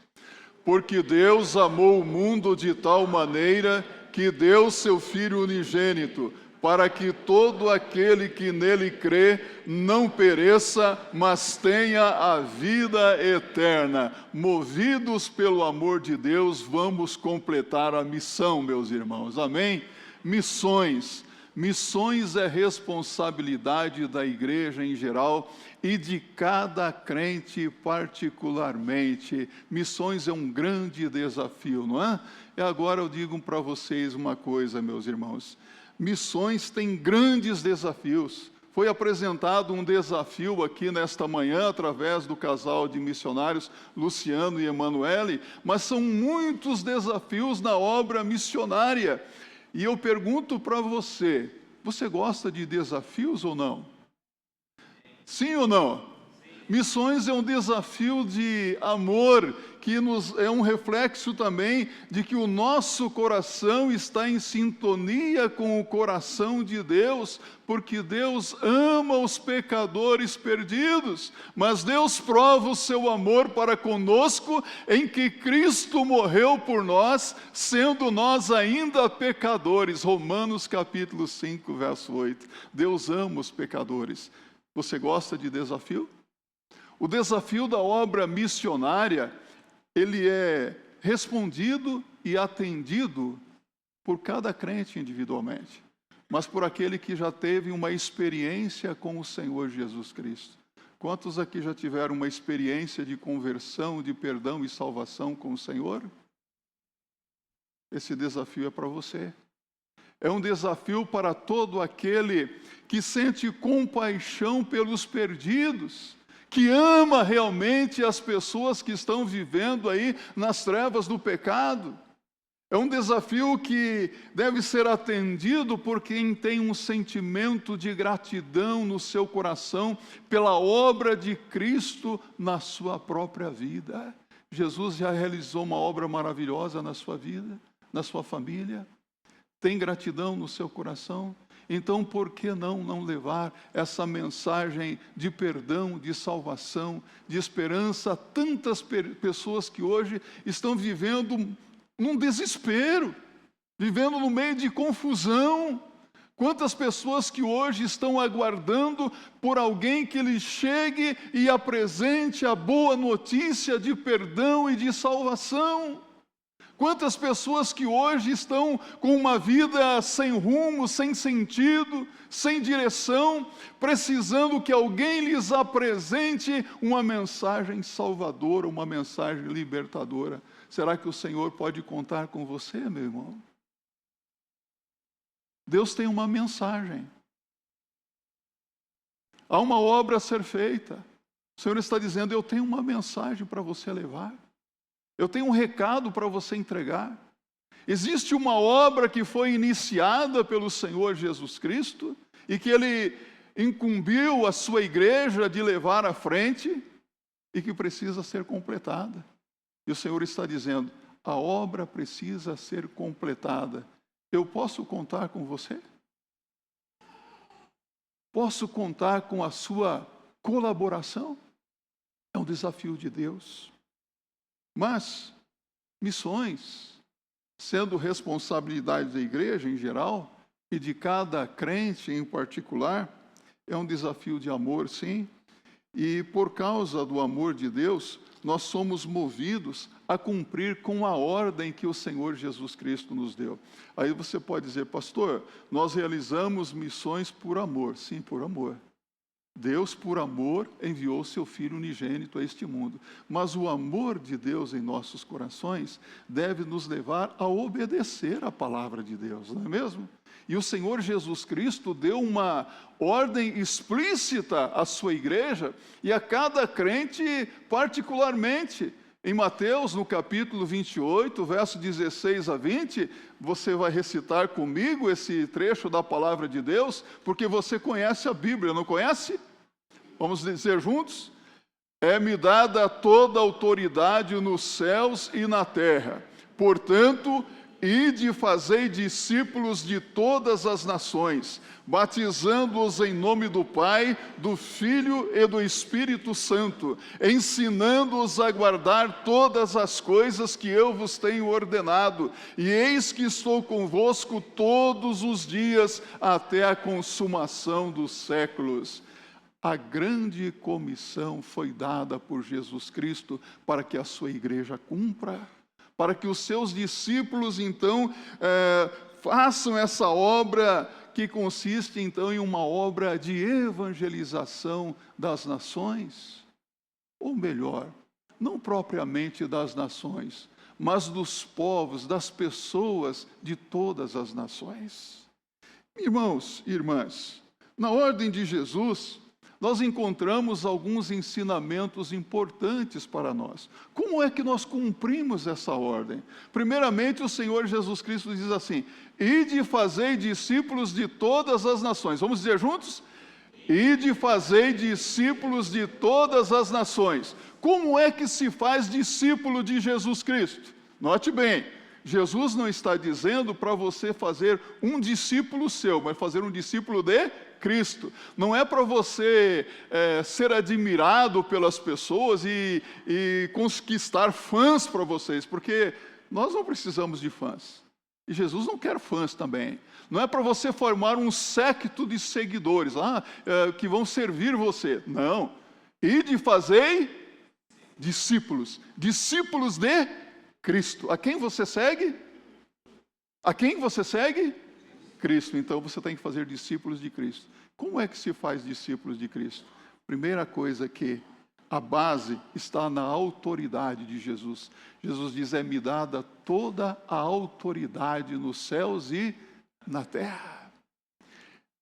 Porque Deus amou o mundo de tal maneira que deu seu Filho unigênito, para que todo aquele que nele crê não pereça, mas tenha a vida eterna. Movidos pelo amor de Deus, vamos completar a missão, meus irmãos. Amém? Missões. Missões é responsabilidade da igreja em geral e de cada crente particularmente. Missões é um grande desafio, não é? E agora eu digo para vocês uma coisa, meus irmãos. Missões têm grandes desafios. Foi apresentado um desafio aqui nesta manhã, através do casal de missionários, Luciano e Emanuele, mas são muitos desafios na obra missionária. E eu pergunto para você, você gosta de desafios ou não? Sim ou não? Missões é um desafio de amor, que é um reflexo também de que o nosso coração está em sintonia com o coração de Deus, porque Deus ama os pecadores perdidos, mas Deus prova o seu amor para conosco em que Cristo morreu por nós, sendo nós ainda pecadores. Romanos capítulo 5, verso 8. Deus ama os pecadores. Você gosta de desafio? O desafio da obra missionária, ele é respondido e atendido por cada crente individualmente, mas por aquele que já teve uma experiência com o Senhor Jesus Cristo. Quantos aqui já tiveram uma experiência de conversão, de perdão e salvação com o Senhor? Esse desafio é para você. É um desafio para todo aquele que sente compaixão pelos perdidos, que ama realmente as pessoas que estão vivendo aí nas trevas do pecado. É um desafio que deve ser atendido por quem tem um sentimento de gratidão no seu coração pela obra de Cristo na sua própria vida. Jesus já realizou uma obra maravilhosa na sua vida, na sua família. Tem gratidão no seu coração? Então, por que não levar essa mensagem de perdão, de salvação, de esperança a tantas pessoas que hoje estão vivendo num desespero, vivendo no meio de confusão? Quantas pessoas que hoje estão aguardando por alguém que lhes chegue e apresente a boa notícia de perdão e de salvação? Quantas pessoas que hoje estão com uma vida sem rumo, sem sentido, sem direção, precisando que alguém lhes apresente uma mensagem salvadora, uma mensagem libertadora. Será que o Senhor pode contar com você, meu irmão? Deus tem uma mensagem. Há uma obra a ser feita. O Senhor está dizendo, eu tenho uma mensagem para você levar. Eu tenho um recado para você entregar. Existe uma obra que foi iniciada pelo Senhor Jesus Cristo e que Ele incumbiu a sua igreja de levar à frente e que precisa ser completada. E o Senhor está dizendo, a obra precisa ser completada. Eu posso contar com você? Posso contar com a sua colaboração? É um desafio de Deus. Mas missões, sendo responsabilidade da igreja em geral e de cada crente em particular, é um desafio de amor, sim. E por causa do amor de Deus, nós somos movidos a cumprir com a ordem que o Senhor Jesus Cristo nos deu. Aí você pode dizer, pastor, nós realizamos missões por amor. Sim, por amor. Deus, por amor, enviou seu Filho unigênito a este mundo. Mas o amor de Deus em nossos corações deve nos levar a obedecer a palavra de Deus, não é mesmo? E o Senhor Jesus Cristo deu uma ordem explícita à sua igreja e a cada crente particularmente. Em Mateus, no capítulo 28, verso 16 a 20, você vai recitar comigo esse trecho da palavra de Deus, porque você conhece a Bíblia, não conhece? Vamos dizer juntos? É-me dada toda a autoridade nos céus e na terra. Portanto, Ide e fazei discípulos de todas as nações, batizando-os em nome do Pai, do Filho e do Espírito Santo, ensinando-os a guardar todas as coisas que eu vos tenho ordenado. E eis que estou convosco todos os dias, até a consumação dos séculos. A grande comissão foi dada por Jesus Cristo para que a sua igreja cumpra, para que os seus discípulos, então, façam essa obra que consiste, então, em uma obra de evangelização das nações. Ou melhor, não propriamente das nações, mas dos povos, das pessoas de todas as nações. Irmãos e irmãs, na ordem de Jesus, nós encontramos alguns ensinamentos importantes para nós. Como é que nós cumprimos essa ordem? Primeiramente, o Senhor Jesus Cristo diz assim: ide e fazei discípulos de todas as nações. Vamos dizer juntos? Ide e fazei discípulos de todas as nações. Como é que se faz discípulo de Jesus Cristo? Note bem, Jesus não está dizendo para você fazer um discípulo seu, mas fazer um discípulo de Cristo. Não é para você ser admirado pelas pessoas e conquistar fãs para vocês, porque nós não precisamos de fãs. E Jesus não quer fãs também. Não é para você formar um séquito de seguidores que vão servir você. Não. Ide e fazei discípulos. Discípulos de Cristo. A quem você segue? A quem você segue? Cristo. Então você tem que fazer discípulos de Cristo. Como é que se faz discípulos de Cristo? Primeira coisa que a base está na autoridade de Jesus. Jesus diz: é-me dada toda a autoridade nos céus e na terra.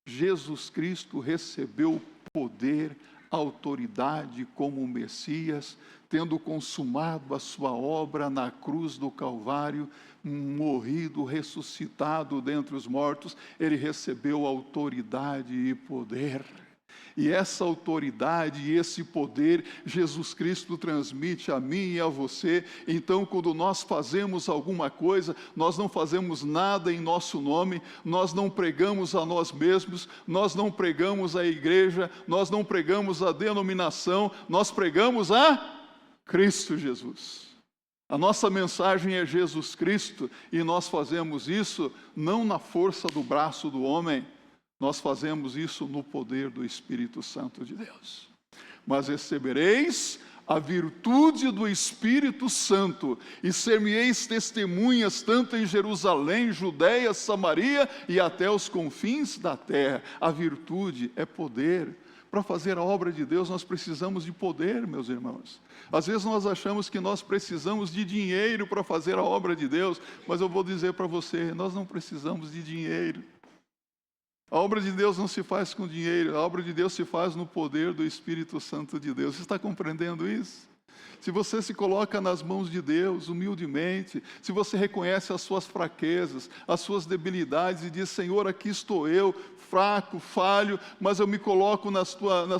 Jesus Cristo recebeu poder, autoridade como Messias, tendo consumado a sua obra na cruz do Calvário, morrido, ressuscitado dentre os mortos, ele recebeu autoridade e poder. E essa autoridade e esse poder, Jesus Cristo transmite a mim e a você. Então, quando nós fazemos alguma coisa, nós não fazemos nada em nosso nome, nós não pregamos a nós mesmos, nós não pregamos a igreja, nós não pregamos a denominação, nós pregamos a Cristo Jesus. A nossa mensagem é Jesus Cristo, e nós fazemos isso não na força do braço do homem, nós fazemos isso no poder do Espírito Santo de Deus. Mas recebereis a virtude do Espírito Santo, e ser-me-eis testemunhas tanto em Jerusalém, Judeia, Samaria e até os confins da terra. A virtude é poder. Para fazer a obra de Deus, nós precisamos de poder, meus irmãos. Às vezes nós achamos que nós precisamos de dinheiro para fazer a obra de Deus, mas eu vou dizer para você, nós não precisamos de dinheiro. A obra de Deus não se faz com dinheiro, a obra de Deus se faz no poder do Espírito Santo de Deus. Você está compreendendo isso? Se você se coloca nas mãos de Deus, humildemente, se você reconhece as suas fraquezas, as suas debilidades e diz: Senhor, aqui estou eu, fraco, falho, mas eu me coloco nas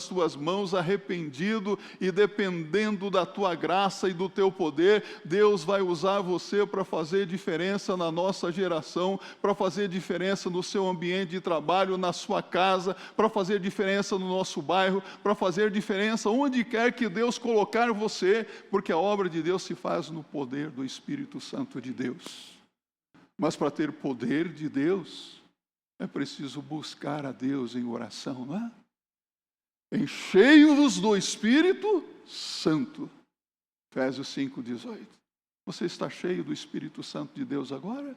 tuas mãos, arrependido, e dependendo da tua graça e do teu poder, Deus vai usar você para fazer diferença na nossa geração, para fazer diferença no seu ambiente de trabalho, na sua casa, para fazer diferença no nosso bairro, para fazer diferença onde quer que Deus colocar você, porque a obra de Deus se faz no poder do Espírito Santo de Deus. Mas para ter poder de Deus, é preciso buscar a Deus em oração, não é? Enchei-vos do Espírito Santo. Efésios 5:18. Você está cheio do Espírito Santo de Deus agora?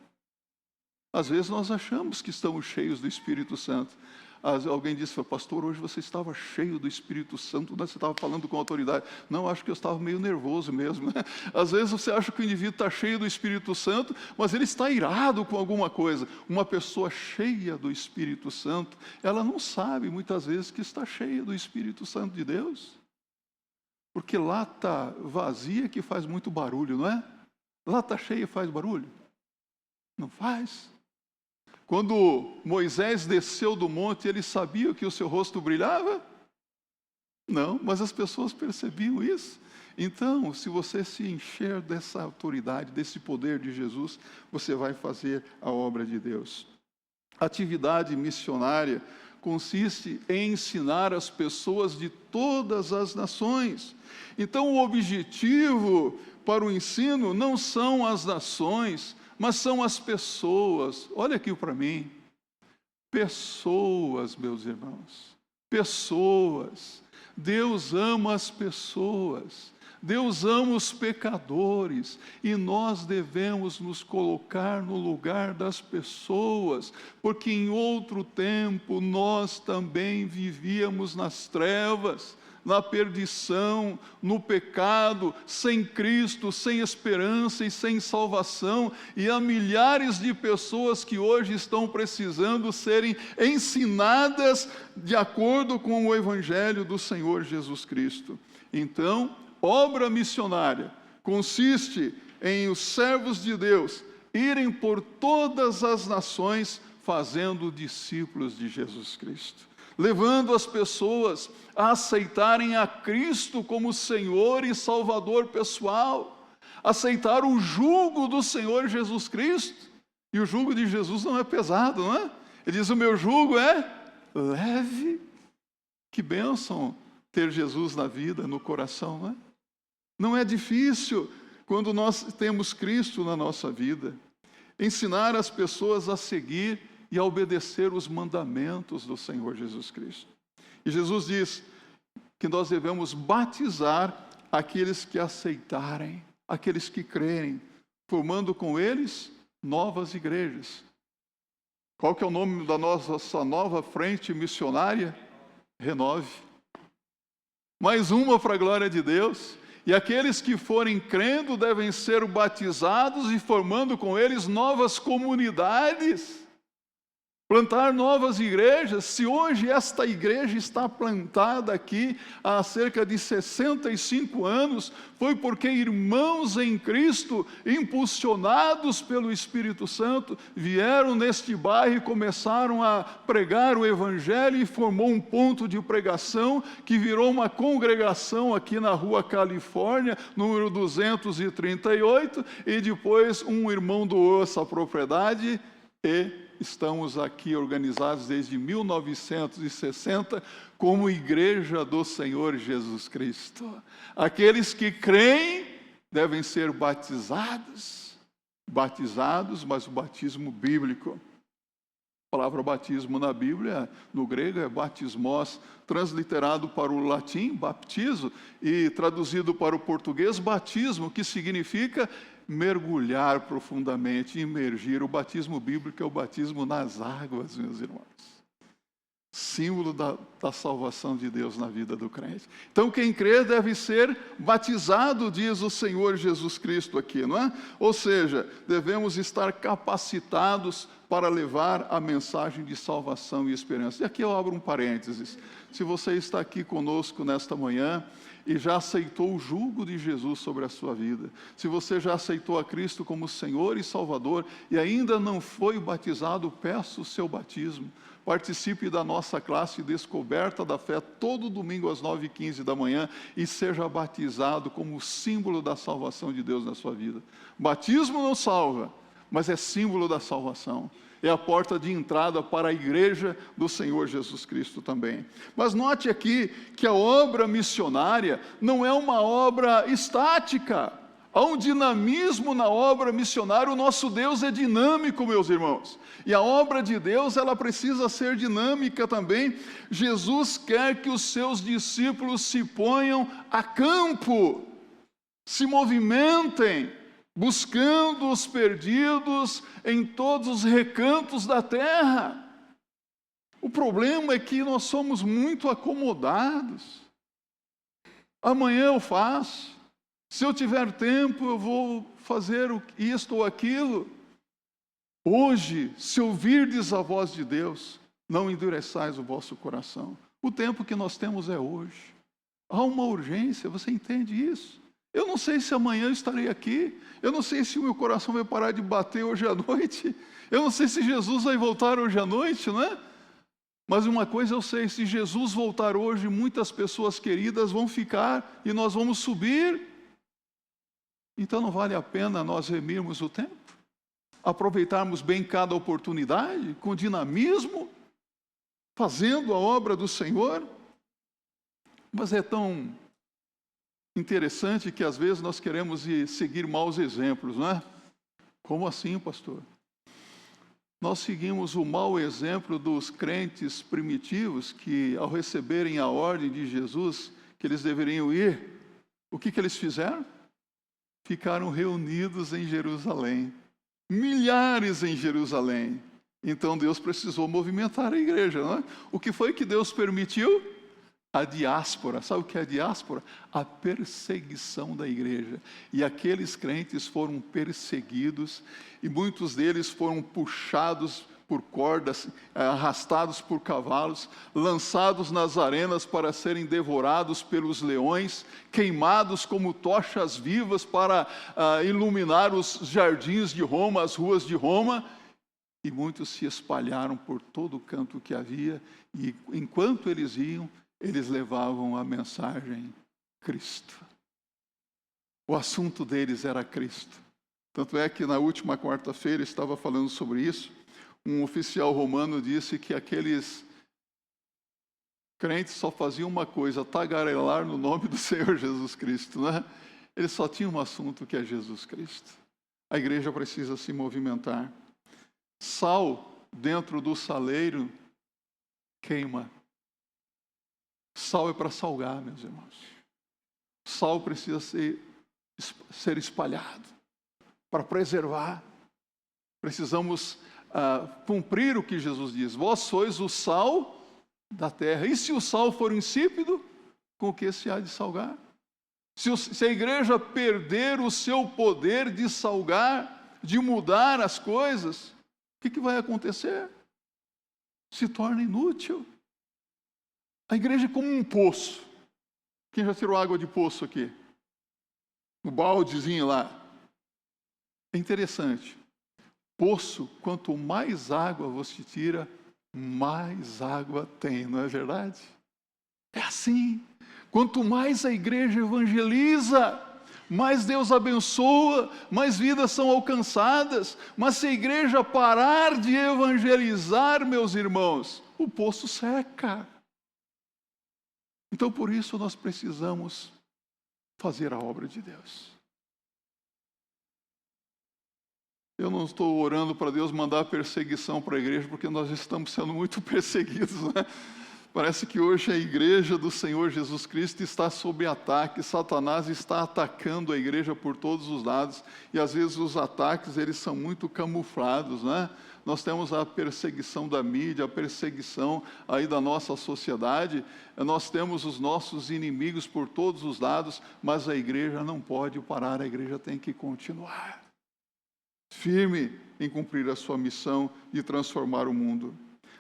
Às vezes nós achamos que estamos cheios do Espírito Santo. Alguém disse: pastor, hoje você estava cheio do Espírito Santo, né? Você estava falando com autoridade. Não, acho que eu estava meio nervoso mesmo, né? Às vezes você acha que o indivíduo está cheio do Espírito Santo, mas ele está irado com alguma coisa. Uma pessoa cheia do Espírito Santo, ela não sabe muitas vezes que está cheia do Espírito Santo de Deus. Porque lata vazia que faz muito barulho, não é? Lata cheia faz barulho? Não faz. Quando Moisés desceu do monte, ele sabia que o seu rosto brilhava? Não, mas as pessoas percebiam isso. Então, se você se encher dessa autoridade, desse poder de Jesus, você vai fazer a obra de Deus. A atividade missionária consiste em ensinar as pessoas de todas as nações. Então, o objetivo para o ensino não são as nações, mas são as pessoas. Olha aqui para mim. Pessoas, meus irmãos. Pessoas. Deus ama as pessoas. Deus ama os pecadores e nós devemos nos colocar no lugar das pessoas, porque em outro tempo nós também vivíamos nas trevas, na perdição, no pecado, sem Cristo, sem esperança e sem salvação, e há milhares de pessoas que hoje estão precisando serem ensinadas de acordo com o Evangelho do Senhor Jesus Cristo. Então, obra missionária consiste em os servos de Deus irem por todas as nações fazendo discípulos de Jesus Cristo, levando as pessoas a aceitarem a Cristo como Senhor e Salvador pessoal, aceitar o jugo do Senhor Jesus Cristo. E o jugo de Jesus não é pesado, não é? Ele diz: o meu jugo é leve. Que bênção ter Jesus na vida, no coração, não é? Não é difícil quando nós temos Cristo na nossa vida. Ensinar as pessoas a seguir e a obedecer os mandamentos do Senhor Jesus Cristo. E Jesus diz que nós devemos batizar aqueles que aceitarem, aqueles que crerem, formando com eles novas igrejas. Qual que é o nome da nossa nova frente missionária? Renove. Mais uma para a glória de Deus. E aqueles que forem crendo devem ser batizados e formando com eles novas comunidades. Plantar novas igrejas. Se hoje esta igreja está plantada aqui há cerca de 65 anos, foi porque irmãos em Cristo, impulsionados pelo Espírito Santo, vieram neste bairro e começaram a pregar o Evangelho e formou um ponto de pregação que virou uma congregação aqui na Rua Califórnia, número 238, e depois um irmão doou essa propriedade e estamos aqui organizados desde 1960 como Igreja do Senhor Jesus Cristo. Aqueles que creem devem ser batizados, mas o batismo bíblico. A palavra batismo na Bíblia, no grego, é batismos, transliterado para o latim, baptizo, e traduzido para o português, batismo, que significa mergulhar profundamente, imergir. O batismo bíblico é o batismo nas águas, meus irmãos. Símbolo da salvação de Deus na vida do crente. Então, quem crê deve ser batizado, diz o Senhor Jesus Cristo aqui, não é? Ou seja, devemos estar capacitados para levar a mensagem de salvação e esperança. E aqui eu abro um parênteses. Se você está aqui conosco nesta manhã e já aceitou o jugo de Jesus sobre a sua vida, se você já aceitou a Cristo como Senhor e Salvador e ainda não foi batizado, peço o seu batismo. Participe da nossa classe Descoberta da Fé todo domingo às 9h15 da manhã e seja batizado como símbolo da salvação de Deus na sua vida. Batismo não salva, mas é símbolo da salvação. É a porta de entrada para a igreja do Senhor Jesus Cristo também. Mas note aqui que a obra missionária não é uma obra estática. Há um dinamismo na obra missionária. O nosso Deus é dinâmico, meus irmãos. E a obra de Deus, ela precisa ser dinâmica também. Jesus quer que os seus discípulos se ponham a campo, se movimentem, buscando os perdidos em todos os recantos da terra. O problema é que nós somos muito acomodados. Amanhã eu faço. Se eu tiver tempo, eu vou fazer isto ou aquilo. Hoje, se ouvirdes a voz de Deus, não endureçais o vosso coração. O tempo que nós temos é hoje. Há uma urgência, você entende isso? Eu não sei se amanhã eu estarei aqui. Eu não sei se o meu coração vai parar de bater hoje à noite. Eu não sei se Jesus vai voltar hoje à noite, não é? Mas uma coisa eu sei, se Jesus voltar hoje, muitas pessoas queridas vão ficar e nós vamos subir. Então não vale a pena nós remirmos o tempo? Aproveitarmos bem cada oportunidade, com dinamismo, fazendo a obra do Senhor? Mas é tão interessante que às vezes nós queremos seguir maus exemplos, não é? Como assim, pastor? Nós seguimos o mau exemplo dos crentes primitivos que, ao receberem a ordem de Jesus, que eles deveriam ir, o que eles fizeram? Ficaram reunidos em Jerusalém. Milhares em Jerusalém. Então Deus precisou movimentar a igreja, não é? O que foi que Deus permitiu? A diáspora. Sabe o que é a diáspora? A perseguição da igreja. E aqueles crentes foram perseguidos, e muitos deles foram puxados por cordas, arrastados por cavalos, lançados nas arenas para serem devorados pelos leões, queimados como tochas vivas para iluminar os jardins de Roma, as ruas de Roma. E muitos se espalharam por todo o canto que havia, e enquanto eles iam, eles levavam a mensagem Cristo. O assunto deles era Cristo. Tanto é que na última quarta-feira, estava falando sobre isso, um oficial romano disse que aqueles crentes só faziam uma coisa, tagarelar no nome do Senhor Jesus Cristo, né? Eles só tinham um assunto que é Jesus Cristo. A igreja precisa se movimentar. Sal dentro do saleiro queima. Sal é para salgar, meus irmãos. Sal precisa ser espalhado para preservar. Precisamos cumprir o que Jesus diz. Vós sois o sal da terra. E se o sal for insípido, com o que se há de salgar? Se a igreja perder o seu poder de salgar, de mudar as coisas, o que vai acontecer? Se torna inútil. A igreja é como um poço. Quem já tirou água de poço aqui? O baldezinho lá. É interessante. Poço, quanto mais água você tira, mais água tem, não é verdade? É assim. Quanto mais a igreja evangeliza, mais Deus abençoa, mais vidas são alcançadas. Mas se a igreja parar de evangelizar, meus irmãos, o poço seca. Então, por isso, nós precisamos fazer a obra de Deus. Eu não estou orando para Deus mandar perseguição para a igreja, porque nós estamos sendo muito perseguidos, né? Parece que hoje a igreja do Senhor Jesus Cristo está sob ataque. Satanás está atacando a igreja por todos os lados. E às vezes os ataques, eles são muito camuflados, né? Nós temos a perseguição da mídia, a perseguição aí da nossa sociedade. Nós temos os nossos inimigos por todos os lados, mas a igreja não pode parar, a igreja tem que continuar. Firme em cumprir a sua missão de transformar o mundo.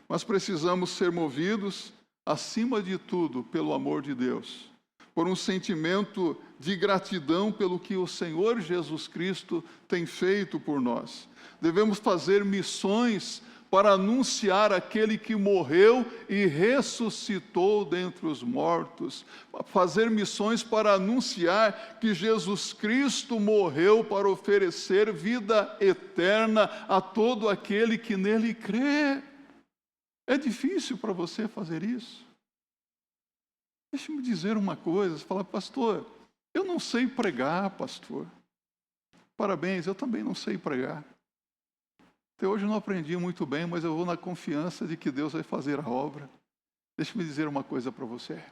Mas precisamos ser movidos, acima de tudo, pelo amor de Deus, por um sentimento de gratidão pelo que o Senhor Jesus Cristo tem feito por nós. Devemos fazer missões para anunciar aquele que morreu e ressuscitou dentre os mortos. Fazer missões para anunciar que Jesus Cristo morreu para oferecer vida eterna a todo aquele que nele crê. É difícil para você fazer isso? Deixe-me dizer uma coisa, você fala, pastor, eu não sei pregar, pastor. Parabéns, eu também não sei pregar. Até hoje eu não aprendi muito bem, mas eu vou na confiança de que Deus vai fazer a obra. Deixe-me dizer uma coisa para você.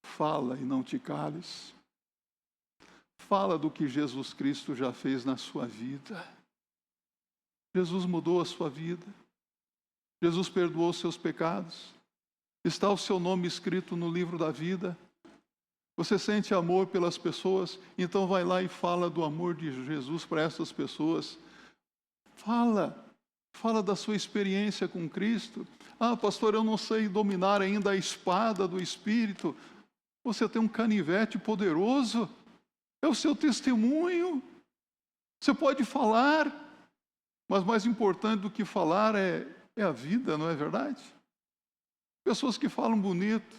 Fala e não te cales. Fala do que Jesus Cristo já fez na sua vida. Jesus mudou a sua vida. Jesus perdoou os seus pecados. Está o seu nome escrito no livro da vida. Você sente amor pelas pessoas, então vai lá e fala do amor de Jesus para essas pessoas. Fala da sua experiência com Cristo. Ah, pastor, eu não sei dominar ainda a espada do Espírito. Você tem um canivete poderoso. É o seu testemunho. Você pode falar, mas mais importante do que falar é é a vida, não é verdade? Pessoas que falam bonito,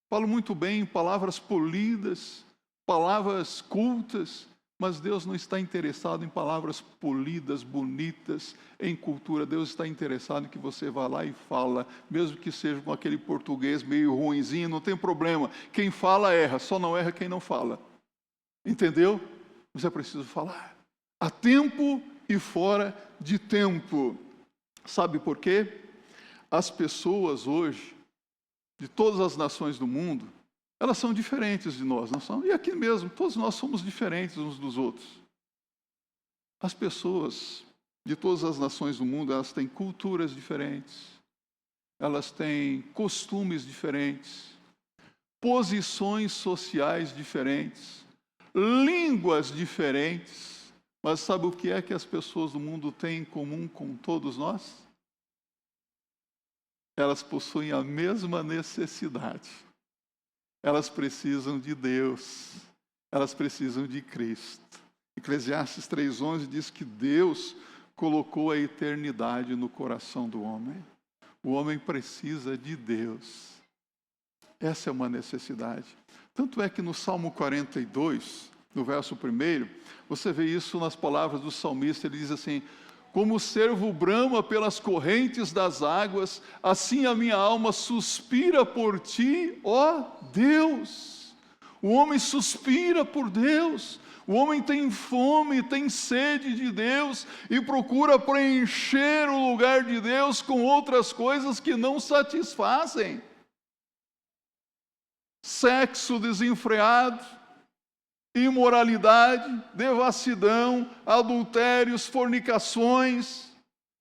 falam muito bem, palavras polidas, palavras cultas, mas Deus não está interessado em palavras polidas, bonitas, em cultura. Deus está interessado em que você vá lá e fala, mesmo que seja com aquele português meio ruinzinho, não tem problema. Quem fala erra, só não erra quem não fala. Entendeu? Mas é preciso falar. A tempo e fora de tempo. Sabe por quê? As pessoas hoje, de todas as nações do mundo, elas são diferentes de nós, não são? E aqui mesmo, todos nós somos diferentes uns dos outros. As pessoas de todas as nações do mundo, elas têm culturas diferentes, elas têm costumes diferentes, posições sociais diferentes, línguas diferentes. Mas sabe o que é que as pessoas do mundo têm em comum com todos nós? Elas possuem a mesma necessidade. Elas precisam de Deus. Elas precisam de Cristo. Eclesiastes 3:11 diz que Deus colocou a eternidade no coração do homem. O homem precisa de Deus. Essa é uma necessidade. Tanto é que no Salmo 42, no verso 1, você vê isso nas palavras do salmista. Ele diz assim: como o cervo brama pelas correntes das águas, assim a minha alma suspira por ti, ó Deus. O homem suspira por Deus. O homem tem fome, tem sede de Deus e procura preencher o lugar de Deus com outras coisas que não satisfazem. Sexo desenfreado, imoralidade, devassidão, adultérios, fornicações,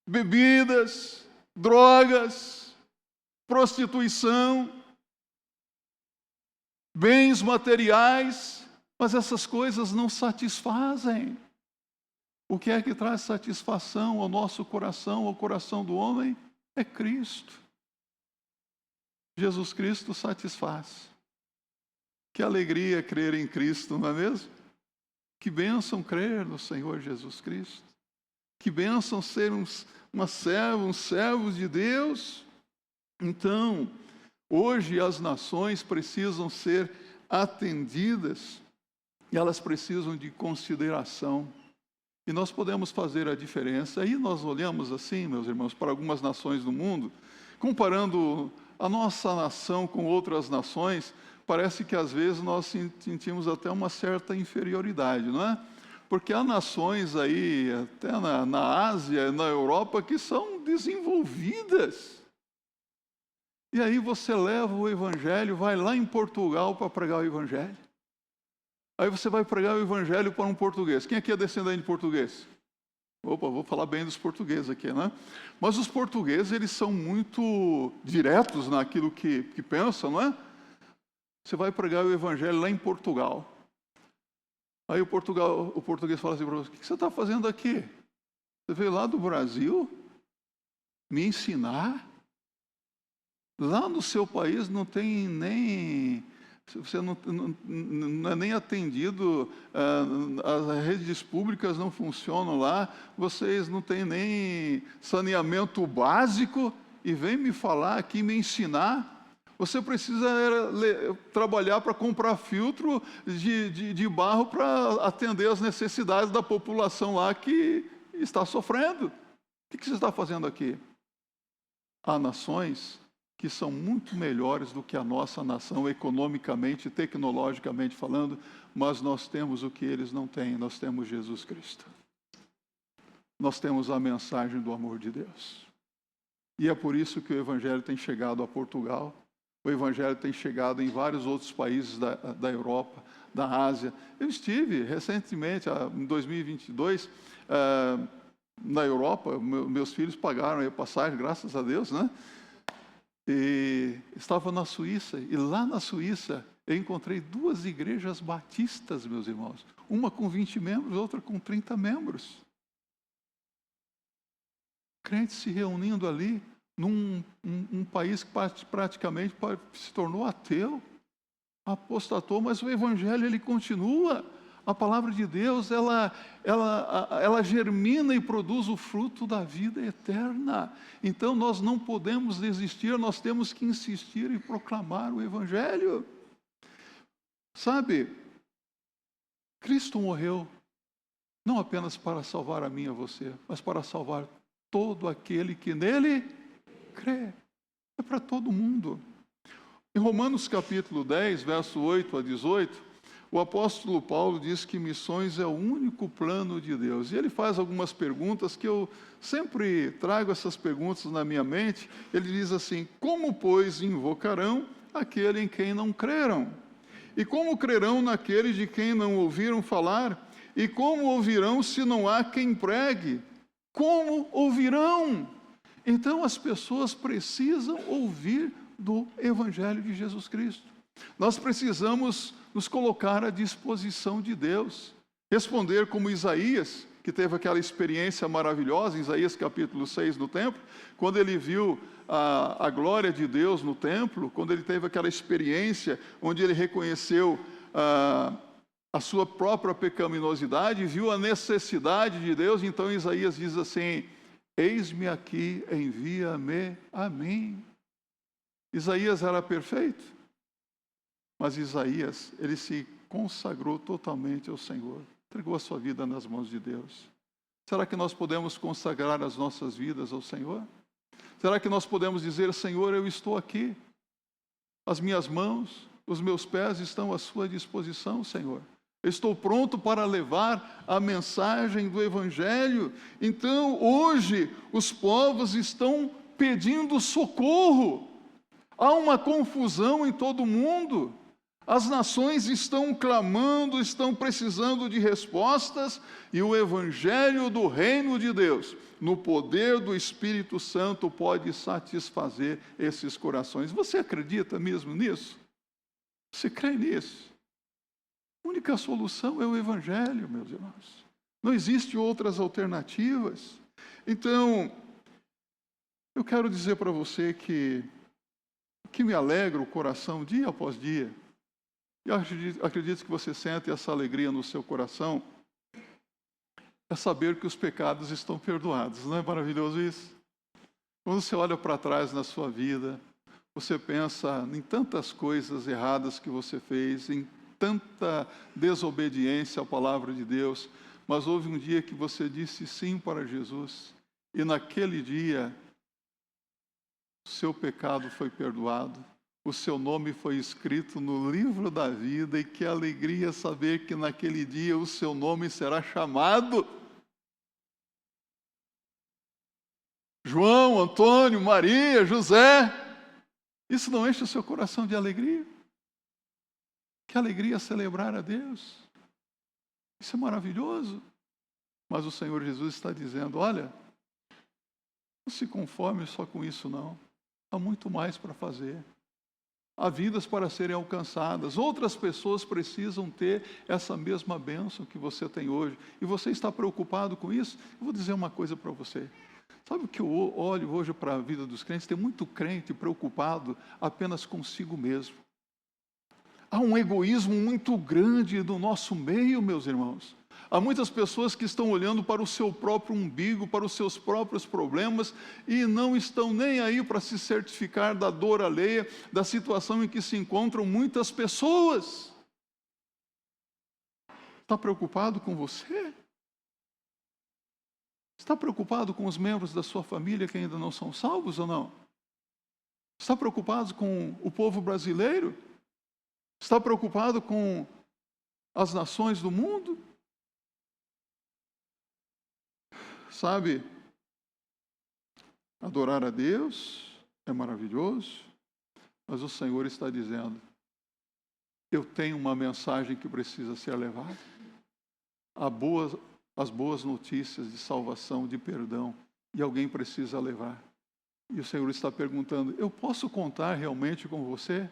bebidas, drogas, prostituição, bens materiais, mas essas coisas não satisfazem. O que é que traz satisfação ao nosso coração, ao coração do homem? É Cristo. Jesus Cristo satisfaz. Que alegria crer em Cristo, não é mesmo? Que bênção crer no Senhor Jesus Cristo. Que bênção ser uns servos de Deus. Então, hoje as nações precisam ser atendidas e elas precisam de consideração. E nós podemos fazer a diferença. Aí nós olhamos assim, meus irmãos, para algumas nações do mundo, comparando a nossa nação com outras nações, parece que às vezes nós sentimos até uma certa inferioridade, não é? Porque há nações aí, até na Ásia, na Europa, que são desenvolvidas. E aí você leva o Evangelho, vai lá em Portugal para pregar o Evangelho. Aí você vai pregar o Evangelho para um português. Quem aqui é descendente de português? Opa, vou falar bem dos portugueses aqui, né? Mas os portugueses, eles são muito diretos naquilo que pensam, não é? Você vai pregar o Evangelho lá em Portugal. Aí o português fala assim para você: o que você está fazendo aqui? Você veio lá do Brasil me ensinar? Lá no seu país não tem nem... Você não é nem atendido, as redes públicas não funcionam lá, vocês não têm nem saneamento básico e vem me falar aqui, me ensinar. Você precisa trabalhar para comprar filtro de barro para atender as necessidades da população lá que está sofrendo. O que você está fazendo aqui? Há nações que são muito melhores do que a nossa nação, economicamente, tecnologicamente falando, mas nós temos o que eles não têm, nós temos Jesus Cristo. Nós temos a mensagem do amor de Deus. E é por isso que o Evangelho tem chegado a Portugal, o Evangelho tem chegado em vários outros países da Europa, da Ásia. Eu estive recentemente, em 2022, na Europa, meus filhos pagaram a passagem, graças a Deus, né? E estava na Suíça, e lá na Suíça eu encontrei 2 igrejas batistas, meus irmãos. Uma com 20 membros, outra com 30 membros. Crentes se reunindo ali, num país que praticamente se tornou ateu, apostatou, mas o Evangelho ele continua. A palavra de Deus, ela germina e produz o fruto da vida eterna. Então, nós não podemos desistir, nós temos que insistir e proclamar o Evangelho. Sabe, Cristo morreu não apenas para salvar a mim e a você, mas para salvar todo aquele que nele crê. É para todo mundo. Em Romanos capítulo 10, verso 8 a 18, o apóstolo Paulo diz que missões é o único plano de Deus. E ele faz algumas perguntas que eu sempre trago essas perguntas na minha mente. Ele diz assim: como, pois, invocarão aquele em quem não creram? E como crerão naquele de quem não ouviram falar? E como ouvirão se não há quem pregue? Como ouvirão? Então as pessoas precisam ouvir do Evangelho de Jesus Cristo. Nós precisamos nos colocar à disposição de Deus. Responder como Isaías, que teve aquela experiência maravilhosa, em Isaías capítulo 6 no templo, quando ele viu a glória de Deus no templo, quando ele teve aquela experiência onde ele reconheceu a sua própria pecaminosidade, viu a necessidade de Deus. Então Isaías diz assim: eis-me aqui, envia-me a mim. Isaías era perfeito, mas Isaías, ele se consagrou totalmente ao Senhor, entregou a sua vida nas mãos de Deus. Será que nós podemos consagrar as nossas vidas ao Senhor? Será que nós podemos dizer: Senhor, eu estou aqui, as minhas mãos, os meus pés estão à sua disposição, Senhor. Eu estou pronto para levar a mensagem do Evangelho. Então, hoje, os povos estão pedindo socorro. Há uma confusão em todo o mundo. As nações estão clamando, estão precisando de respostas, e o Evangelho do Reino de Deus, no poder do Espírito Santo, pode satisfazer esses corações. Você acredita mesmo nisso? Você crê nisso? A única solução é o Evangelho, meus irmãos. Não existem outras alternativas. Então, eu quero dizer para você que me alegra o coração dia após dia. Eu acredito que você sente essa alegria no seu coração, é saber que os pecados estão perdoados. Não é maravilhoso isso? Quando você olha para trás na sua vida, você pensa em tantas coisas erradas que você fez, em tanta desobediência à palavra de Deus, mas houve um dia que você disse sim para Jesus, e naquele dia o seu pecado foi perdoado, o seu nome foi escrito no livro da vida, e que alegria saber que naquele dia o seu nome será chamado. João, Antônio, Maria, José. Isso não enche o seu coração de alegria? Que alegria celebrar a Deus. Isso é maravilhoso. Mas o Senhor Jesus está dizendo: olha, não se conforme só com isso não. Há muito mais para fazer. Há vidas para serem alcançadas. Outras pessoas precisam ter essa mesma bênção que você tem hoje. E você está preocupado com isso? Eu vou dizer uma coisa para você. Sabe o que eu olho hoje para a vida dos crentes? Tem muito crente preocupado apenas consigo mesmo. Há um egoísmo muito grande no nosso meio, meus irmãos. Há muitas pessoas que estão olhando para o seu próprio umbigo, para os seus próprios problemas, e não estão nem aí para se certificar da dor alheia, da situação em que se encontram muitas pessoas. Está preocupado com você? Está preocupado com os membros da sua família que ainda não são salvos ou não? Está preocupado com o povo brasileiro? Está preocupado com as nações do mundo? Sabe, adorar a Deus é maravilhoso, mas o Senhor está dizendo: eu tenho uma mensagem que precisa ser levada. As boas notícias de salvação, de perdão, e alguém precisa levar. E o Senhor está perguntando: eu posso contar realmente com você?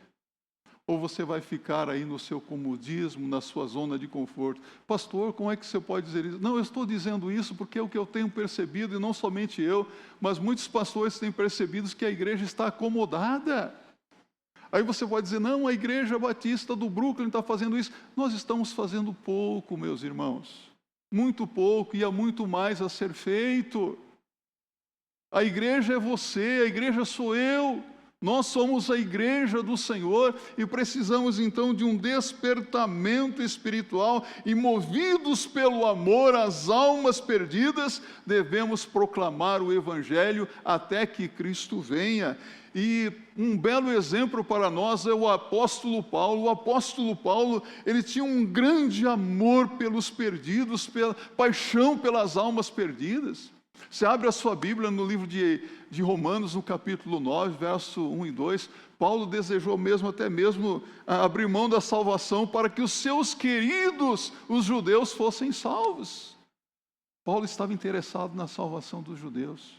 Ou você vai ficar aí no seu comodismo, na sua zona de conforto? Pastor, como é que você pode dizer isso? Não, eu estou dizendo isso porque é o que eu tenho percebido, e não somente eu, mas muitos pastores têm percebido que a igreja está acomodada. Aí você pode dizer, não, a Igreja Batista do Brooklyn está fazendo isso. Nós estamos fazendo pouco, meus irmãos. Muito pouco, e há muito mais a ser feito. A igreja é você, a igreja sou eu. Nós somos a igreja do Senhor e precisamos então de um despertamento espiritual e, movidos pelo amor às almas perdidas, devemos proclamar o Evangelho até que Cristo venha. E um belo exemplo para nós é o apóstolo Paulo. O apóstolo Paulo, ele tinha um grande amor pelos perdidos, paixão pelas almas perdidas. Você abre a sua Bíblia no livro de Romanos, no capítulo 9, verso 1 e 2, Paulo desejou até mesmo abrir mão da salvação para que os seus queridos, os judeus, fossem salvos. Paulo estava interessado na salvação dos judeus.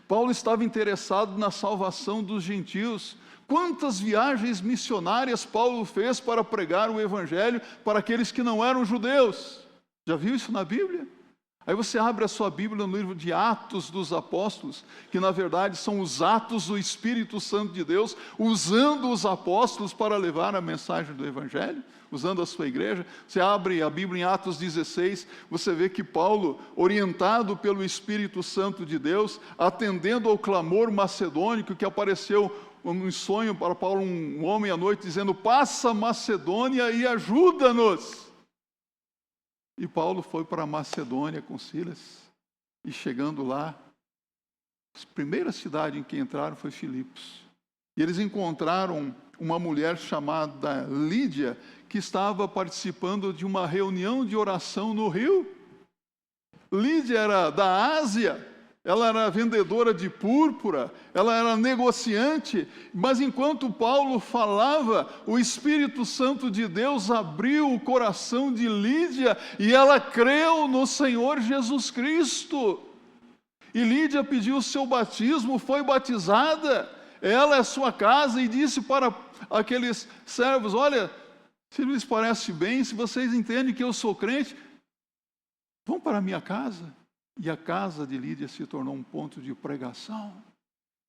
Paulo estava interessado na salvação dos gentios. Quantas viagens missionárias Paulo fez para pregar o Evangelho para aqueles que não eram judeus? Já viu isso na Bíblia? Aí você abre a sua Bíblia no livro de Atos dos Apóstolos, que na verdade são os atos do Espírito Santo de Deus, usando os apóstolos para levar a mensagem do Evangelho, usando a sua igreja. Você abre a Bíblia em Atos 16, você vê que Paulo, orientado pelo Espírito Santo de Deus, atendendo ao clamor macedônico que apareceu um sonho para Paulo, um homem à noite, dizendo, passa Macedônia e ajuda-nos. E Paulo foi para a Macedônia com Silas, e chegando lá, a primeira cidade em que entraram foi Filipos. E eles encontraram uma mulher chamada Lídia, que estava participando de uma reunião de oração no rio. Lídia era da Ásia, ela era vendedora de púrpura, ela era negociante, mas enquanto Paulo falava, o Espírito Santo de Deus abriu o coração de Lídia e ela creu no Senhor Jesus Cristo. E Lídia pediu o seu batismo, foi batizada, ela é sua casa, e disse para aqueles servos, olha, se lhes parece bem, se vocês entendem que eu sou crente, vão para a minha casa. E a casa de Lídia se tornou um ponto de pregação.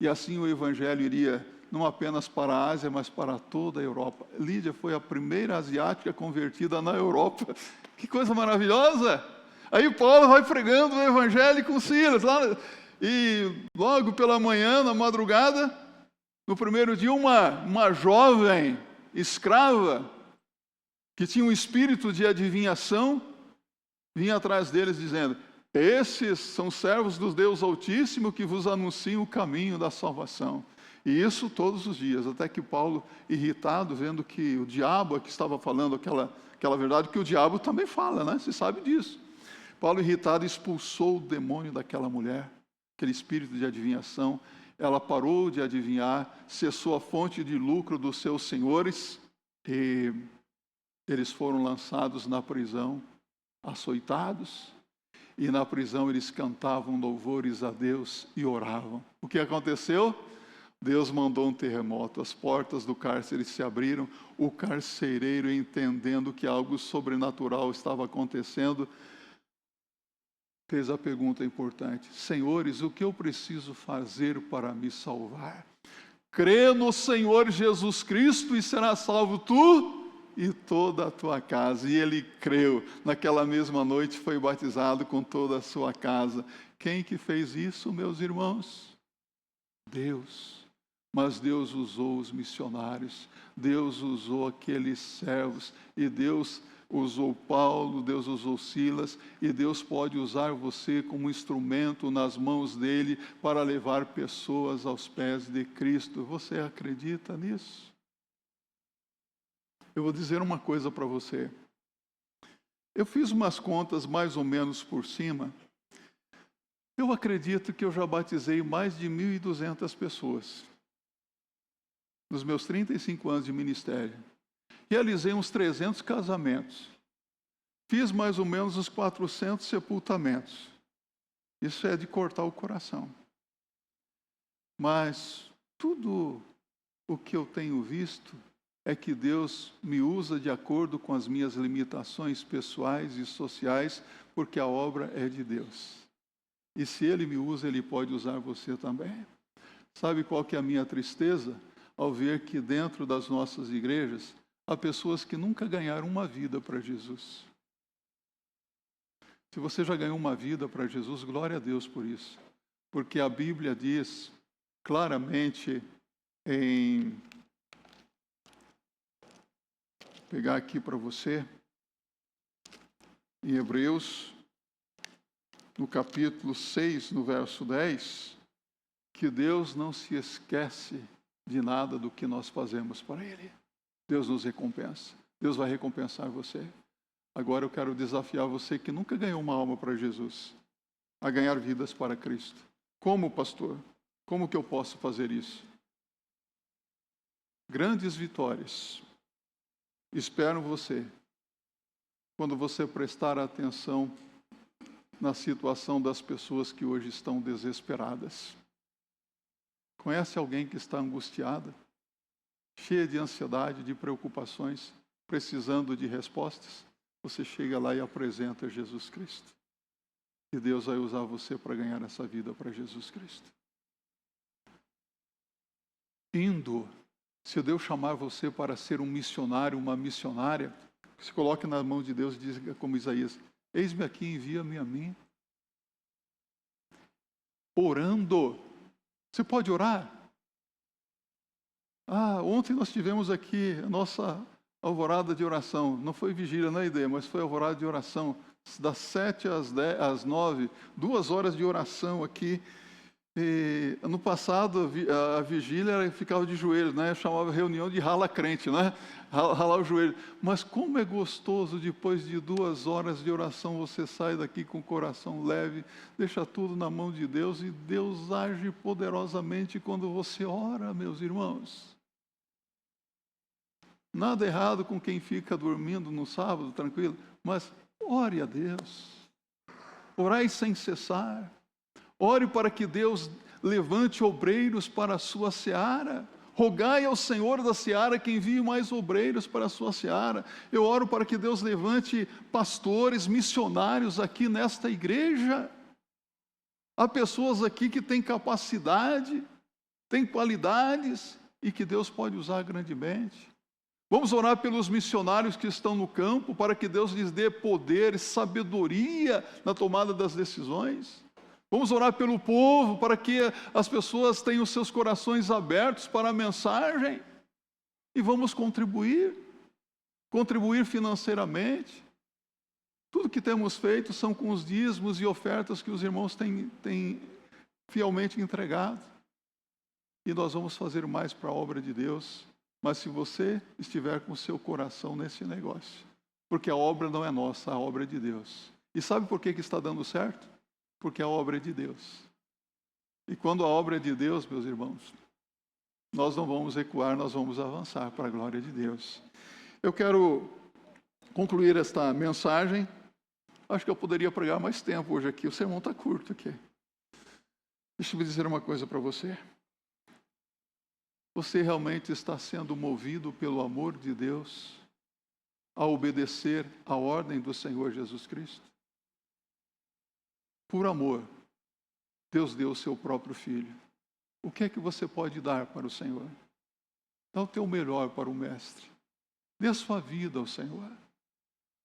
E assim o Evangelho iria não apenas para a Ásia, mas para toda a Europa. Lídia foi a primeira asiática convertida na Europa. Que coisa maravilhosa! Aí Paulo vai pregando o Evangelho com Silas. E logo pela manhã, na madrugada, no primeiro dia, uma jovem escrava, que tinha um espírito de adivinhação, vinha atrás deles dizendo, esses são servos do Deus Altíssimo que vos anunciam o caminho da salvação. E isso todos os dias, até que Paulo, irritado, vendo que o diabo aqui estava falando aquela verdade, que o diabo também fala, né? Você sabe disso. Paulo, irritado, expulsou o demônio daquela mulher, aquele espírito de adivinhação. Ela parou de adivinhar, cessou a fonte de lucro dos seus senhores, e eles foram lançados na prisão, açoitados. E na prisão eles cantavam louvores a Deus e oravam. O que aconteceu? Deus mandou um terremoto, as portas do cárcere se abriram, o carcereiro, entendendo que algo sobrenatural estava acontecendo, fez a pergunta importante, senhores, o que eu preciso fazer para me salvar? Crê no Senhor Jesus Cristo e será salvo tu e toda a tua casa. E ele creu. Naquela mesma noite foi batizado com toda a sua casa. Quem que fez isso, meus irmãos? Deus. Mas Deus usou os missionários. Deus usou aqueles servos. E Deus usou Paulo, Deus usou Silas. E Deus pode usar você como instrumento nas mãos dele para levar pessoas aos pés de Cristo. Você acredita nisso? Eu vou dizer uma coisa para você. Eu fiz umas contas mais ou menos por cima. Eu acredito que eu já batizei mais de 1.200 pessoas. Nos meus 35 anos de ministério. Realizei uns 300 casamentos. Fiz mais ou menos uns 400 sepultamentos. Isso é de cortar o coração. Mas tudo o que eu tenho visto é que Deus me usa de acordo com as minhas limitações pessoais e sociais, porque a obra é de Deus. E se Ele me usa, Ele pode usar você também. Sabe qual que é a minha tristeza? ao ver que dentro das nossas igrejas há pessoas que nunca ganharam uma vida para Jesus. Se você já ganhou uma vida para Jesus, glória a Deus por isso. Porque a Bíblia diz claramente em... Vou pegar aqui para você, em Hebreus, no capítulo 6, no verso 10, que Deus não se esquece de nada do que nós fazemos para Ele. Deus nos recompensa. Deus vai recompensar você. Agora eu quero desafiar você que nunca ganhou uma alma para Jesus, a ganhar vidas para Cristo. Como, pastor? Como que eu posso fazer isso? Grandes vitórias esperam você quando você prestar atenção na situação das pessoas que hoje estão desesperadas. Conhece alguém que está angustiada, cheia de ansiedade, de preocupações, precisando de respostas? Você chega lá e apresenta Jesus Cristo. E Deus vai usar você para ganhar essa vida para Jesus Cristo. Indo, se Deus chamar você para ser um missionário, uma missionária, se coloque na mão de Deus e diga como Isaías: eis-me aqui, envia-me a mim. Orando. Você pode orar? Ontem nós tivemos aqui a nossa alvorada de oração. Não foi vigília na ideia, mas foi alvorada de oração. Das 7 às 9, 2 horas de oração aqui. E, no passado, a vigília ficava de joelhos, né? Eu chamava reunião de rala crente, né? Ralar o joelho. Mas como é gostoso, depois de 2 horas de oração, você sai daqui com o coração leve, deixa tudo na mão de Deus, e Deus age poderosamente quando você ora, meus irmãos. Nada errado com quem fica dormindo no sábado, tranquilo, mas ore a Deus. Orai sem cessar. Ore para que Deus levante obreiros para a sua seara. Rogai ao Senhor da seara que envie mais obreiros para a sua seara. Eu oro para que Deus levante pastores, missionários aqui nesta igreja. Há pessoas aqui que têm capacidade, têm qualidades e que Deus pode usar grandemente. Vamos orar pelos missionários que estão no campo, para que Deus lhes dê poder e sabedoria na tomada das decisões. Vamos orar pelo povo, para que as pessoas tenham seus corações abertos para a mensagem. E vamos contribuir financeiramente. Tudo que temos feito são com os dízimos e ofertas que os irmãos têm fielmente entregado. E nós vamos fazer mais para a obra de Deus. Mas se você estiver com o seu coração nesse negócio, porque a obra não é nossa, a obra é de Deus. E sabe por que está dando certo? Porque a obra é de Deus. E quando a obra é de Deus, meus irmãos, nós não vamos recuar, nós vamos avançar para a glória de Deus. Eu quero concluir esta mensagem. Acho que eu poderia pregar mais tempo hoje aqui. O sermão está curto aqui. Deixa eu dizer uma coisa para você. Você realmente está sendo movido pelo amor de Deus a obedecer à ordem do Senhor Jesus Cristo? Por amor, Deus deu o seu próprio Filho. O que é que você pode dar para o Senhor? Dá o teu melhor para o Mestre. Dê a sua vida ao Senhor.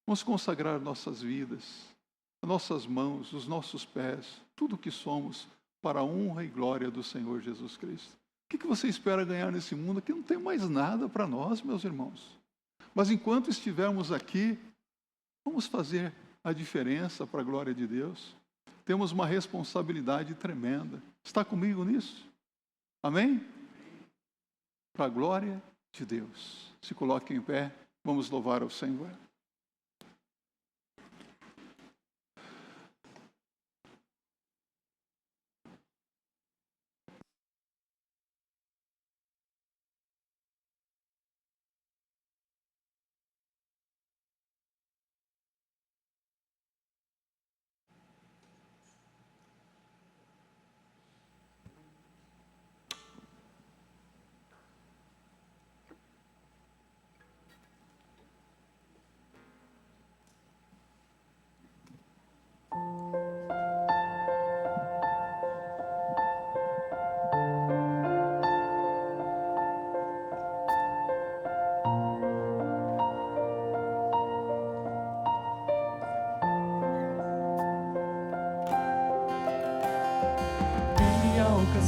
Vamos consagrar nossas vidas, nossas mãos, os nossos pés, tudo o que somos, para a honra e glória do Senhor Jesus Cristo. O que você espera ganhar nesse mundo? Aqui não tem mais nada para nós, meus irmãos. Mas enquanto estivermos aqui, vamos fazer a diferença para a glória de Deus. Temos uma responsabilidade tremenda. Está comigo nisso? Amém? Para a glória de Deus. Se coloque em pé, vamos louvar ao Senhor.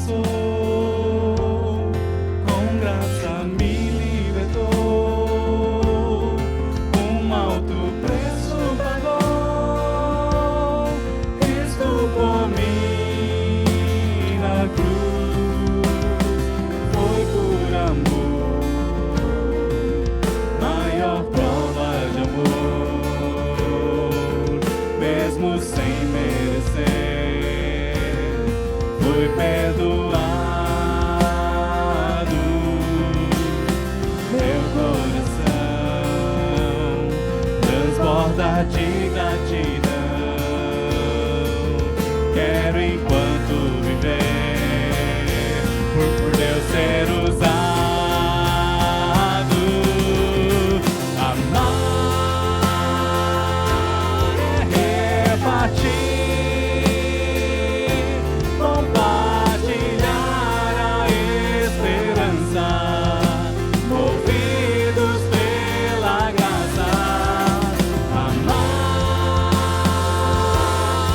alcançou, com graça me libertou, um alto preço pagou, Cristo por mim na cruz, foi por amor, maior prova de amor, mesmo sem merecer, foi perdoado. Meu coração transborda de gratidão. Quero enquanto viver, por Deus ser usado. Amar é repartir, compartilhar a esperança, movidos pela graça. Amar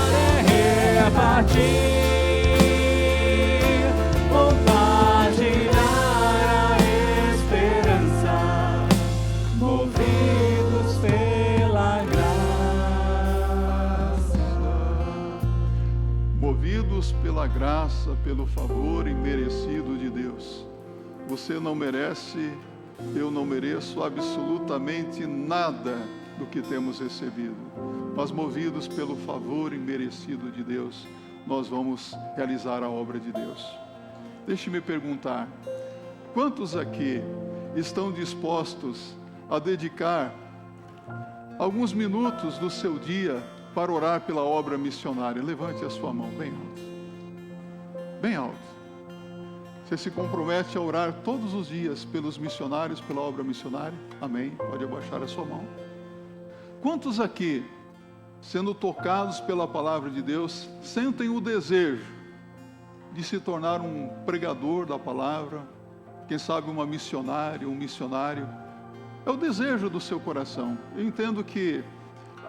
é repartir, compartilhar a esperança, movidos pela graça. Movidos pela graça, pelo favor imerecido de Deus. Você não merece, eu não mereço absolutamente nada do que temos recebido. Mas movidos pelo favor imerecido de Deus, nós vamos realizar a obra de Deus. Deixe-me perguntar, quantos aqui estão dispostos a dedicar alguns minutos do seu dia para orar pela obra missionária? Levante a sua mão bem alto. Bem alto. Você se compromete a orar todos os dias pelos missionários, pela obra missionária? Amém. Pode abaixar a sua mão. Quantos aqui, sendo tocados pela palavra de Deus, sentem o desejo de se tornar um pregador da palavra, quem sabe uma missionária, um missionário? É o desejo do seu coração. Eu entendo que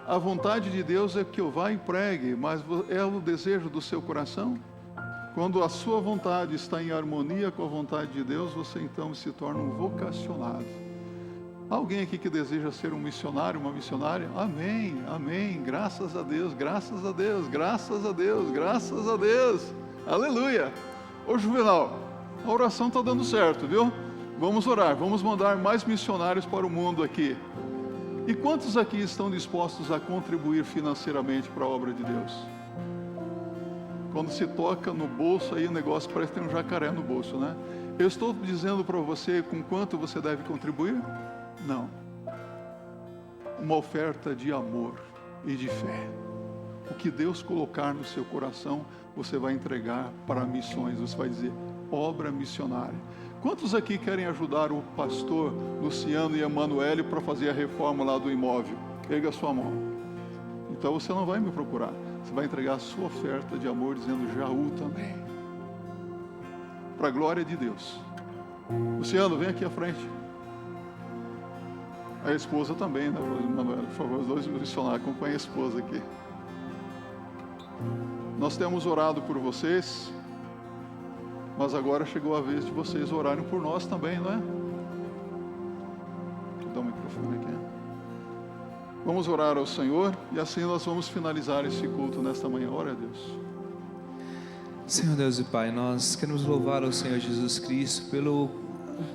a vontade de Deus é que eu vá e pregue, mas é o desejo do seu coração? Quando a sua vontade está em harmonia com a vontade de Deus, você então se torna um vocacionado. Alguém aqui que deseja ser um missionário, uma missionária? Amém, amém, graças a Deus, graças a Deus, graças a Deus, graças a Deus, aleluia. Ô Juvenal, a oração está dando certo, viu? Vamos orar, vamos mandar mais missionários para o mundo aqui. E quantos aqui estão dispostos a contribuir financeiramente para a obra de Deus? Quando se toca no bolso, aí o negócio parece ter um jacaré no bolso, né? Eu estou dizendo para você com quanto você deve contribuir? Não. Uma oferta de amor e de fé. O que Deus colocar no seu coração, você vai entregar para missões. Você vai dizer, obra missionária. Quantos aqui querem ajudar o pastor Luciano e Emanuele para fazer a reforma lá do imóvel? Pega a sua mão. Então você não vai me procurar. Você vai entregar a sua oferta de amor dizendo Jaú também. Para a glória de Deus. Luciano, vem aqui à frente. A esposa também, né, Manuela? Por favor, os dois missionários, acompanhem a esposa aqui. Nós temos orado por vocês, mas agora chegou a vez de vocês orarem por nós também, não é? Vou dar o microfone aqui. Vamos orar ao Senhor e assim nós vamos finalizar esse culto nesta manhã. Ora a Deus. Senhor Deus e Pai, nós queremos louvar ao Senhor Jesus Cristo pelo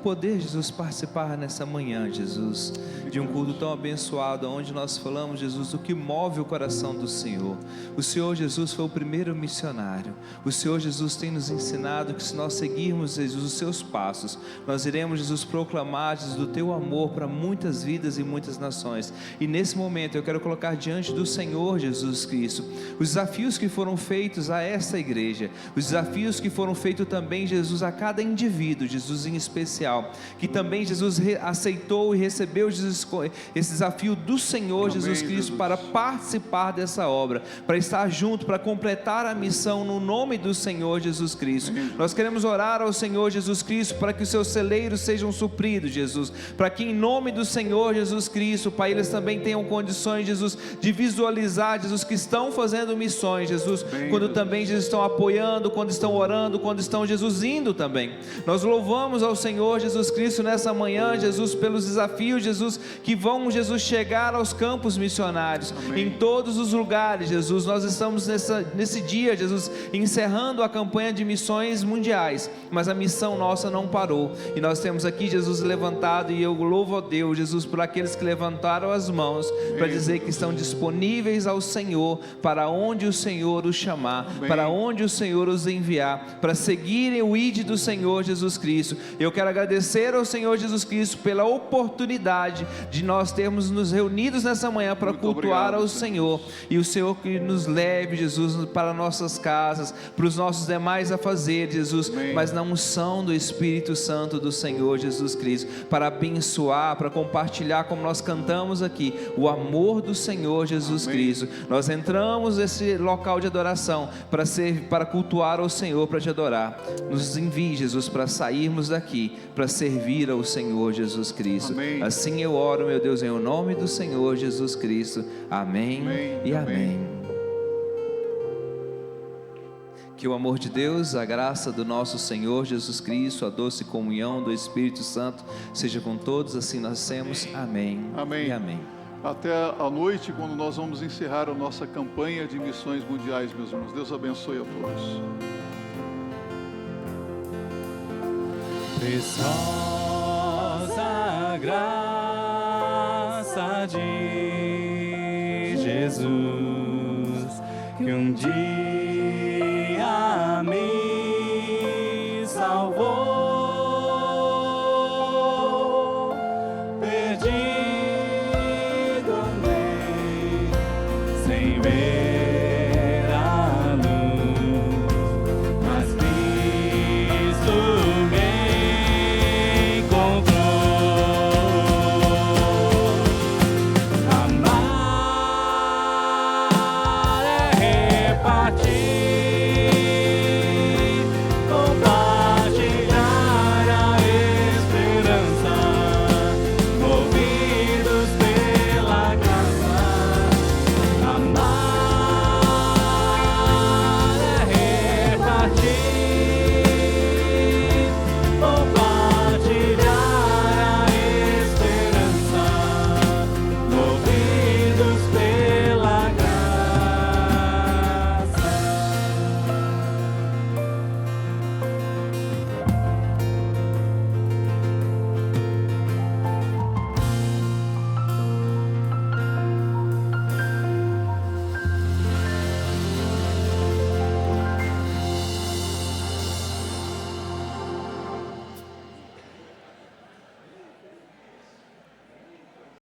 poder, Jesus, participar nessa manhã, Jesus, de um culto tão abençoado, onde nós falamos, Jesus, do que move o coração do Senhor. O Senhor Jesus foi o primeiro missionário. O Senhor Jesus tem nos ensinado que se nós seguirmos, Jesus, os seus passos, nós iremos, Jesus, proclamar, Jesus, do teu amor para muitas vidas e muitas nações. E nesse momento eu quero colocar diante do Senhor Jesus Cristo os desafios que foram feitos a essa igreja, os desafios que foram feitos também, Jesus, a cada indivíduo, Jesus, em especial, especial, que também Jesus aceitou e recebeu Jesus, esse desafio do Senhor Jesus Cristo para participar dessa obra, para estar junto, para completar a missão no nome do Senhor Jesus Cristo. Nós queremos orar ao Senhor Jesus Cristo para que os seus celeiros sejam supridos, Jesus, para que em nome do Senhor Jesus Cristo, Pai, eles também tenham condições, Jesus, de visualizar, Jesus, que estão fazendo missões, Jesus, quando também, Jesus, estão apoiando, quando estão orando, quando estão, Jesus, indo também. Nós louvamos ao Senhor Jesus Cristo nessa manhã, Jesus, pelos desafios, Jesus, que vão, Jesus, chegar aos campos missionários, em todos os lugares, Jesus. Nós estamos nesse dia, Jesus, encerrando a campanha de missões mundiais, mas a missão nossa não parou, e nós temos aqui, Jesus, levantado, e eu louvo a Deus, Jesus, por aqueles que levantaram as mãos, para dizer que estão disponíveis ao Senhor, para onde o Senhor os chamar, para onde o Senhor os enviar, para seguirem o ID do Senhor Jesus Cristo. Eu quero agradecer ao Senhor Jesus Cristo pela oportunidade de nós termos nos reunidos nessa manhã para cultuar ao Senhor, e o Senhor que nos leve, Jesus, para nossas casas, para os nossos demais afazeres, Jesus, mas na unção do Espírito Santo do Senhor Jesus Cristo, para abençoar, para compartilhar, como nós cantamos aqui, o amor do Senhor Jesus Cristo. Nós entramos nesse local de adoração para cultuar ao Senhor, para te adorar. Nos envie, Jesus, para sairmos daqui, para servir ao Senhor Jesus Cristo. Assim eu oro, meu Deus, em o nome do Senhor Jesus Cristo. Amém e amém. Que o amor de Deus, a graça do nosso Senhor Jesus Cristo, a doce comunhão do Espírito Santo seja com todos, assim nós temos. Amém. Amém. E amém. Até a noite, quando nós vamos encerrar a nossa campanha de missões mundiais, meus irmãos. Deus abençoe a todos. Preciosa graça de Jesus, que um dia me salvou, perdi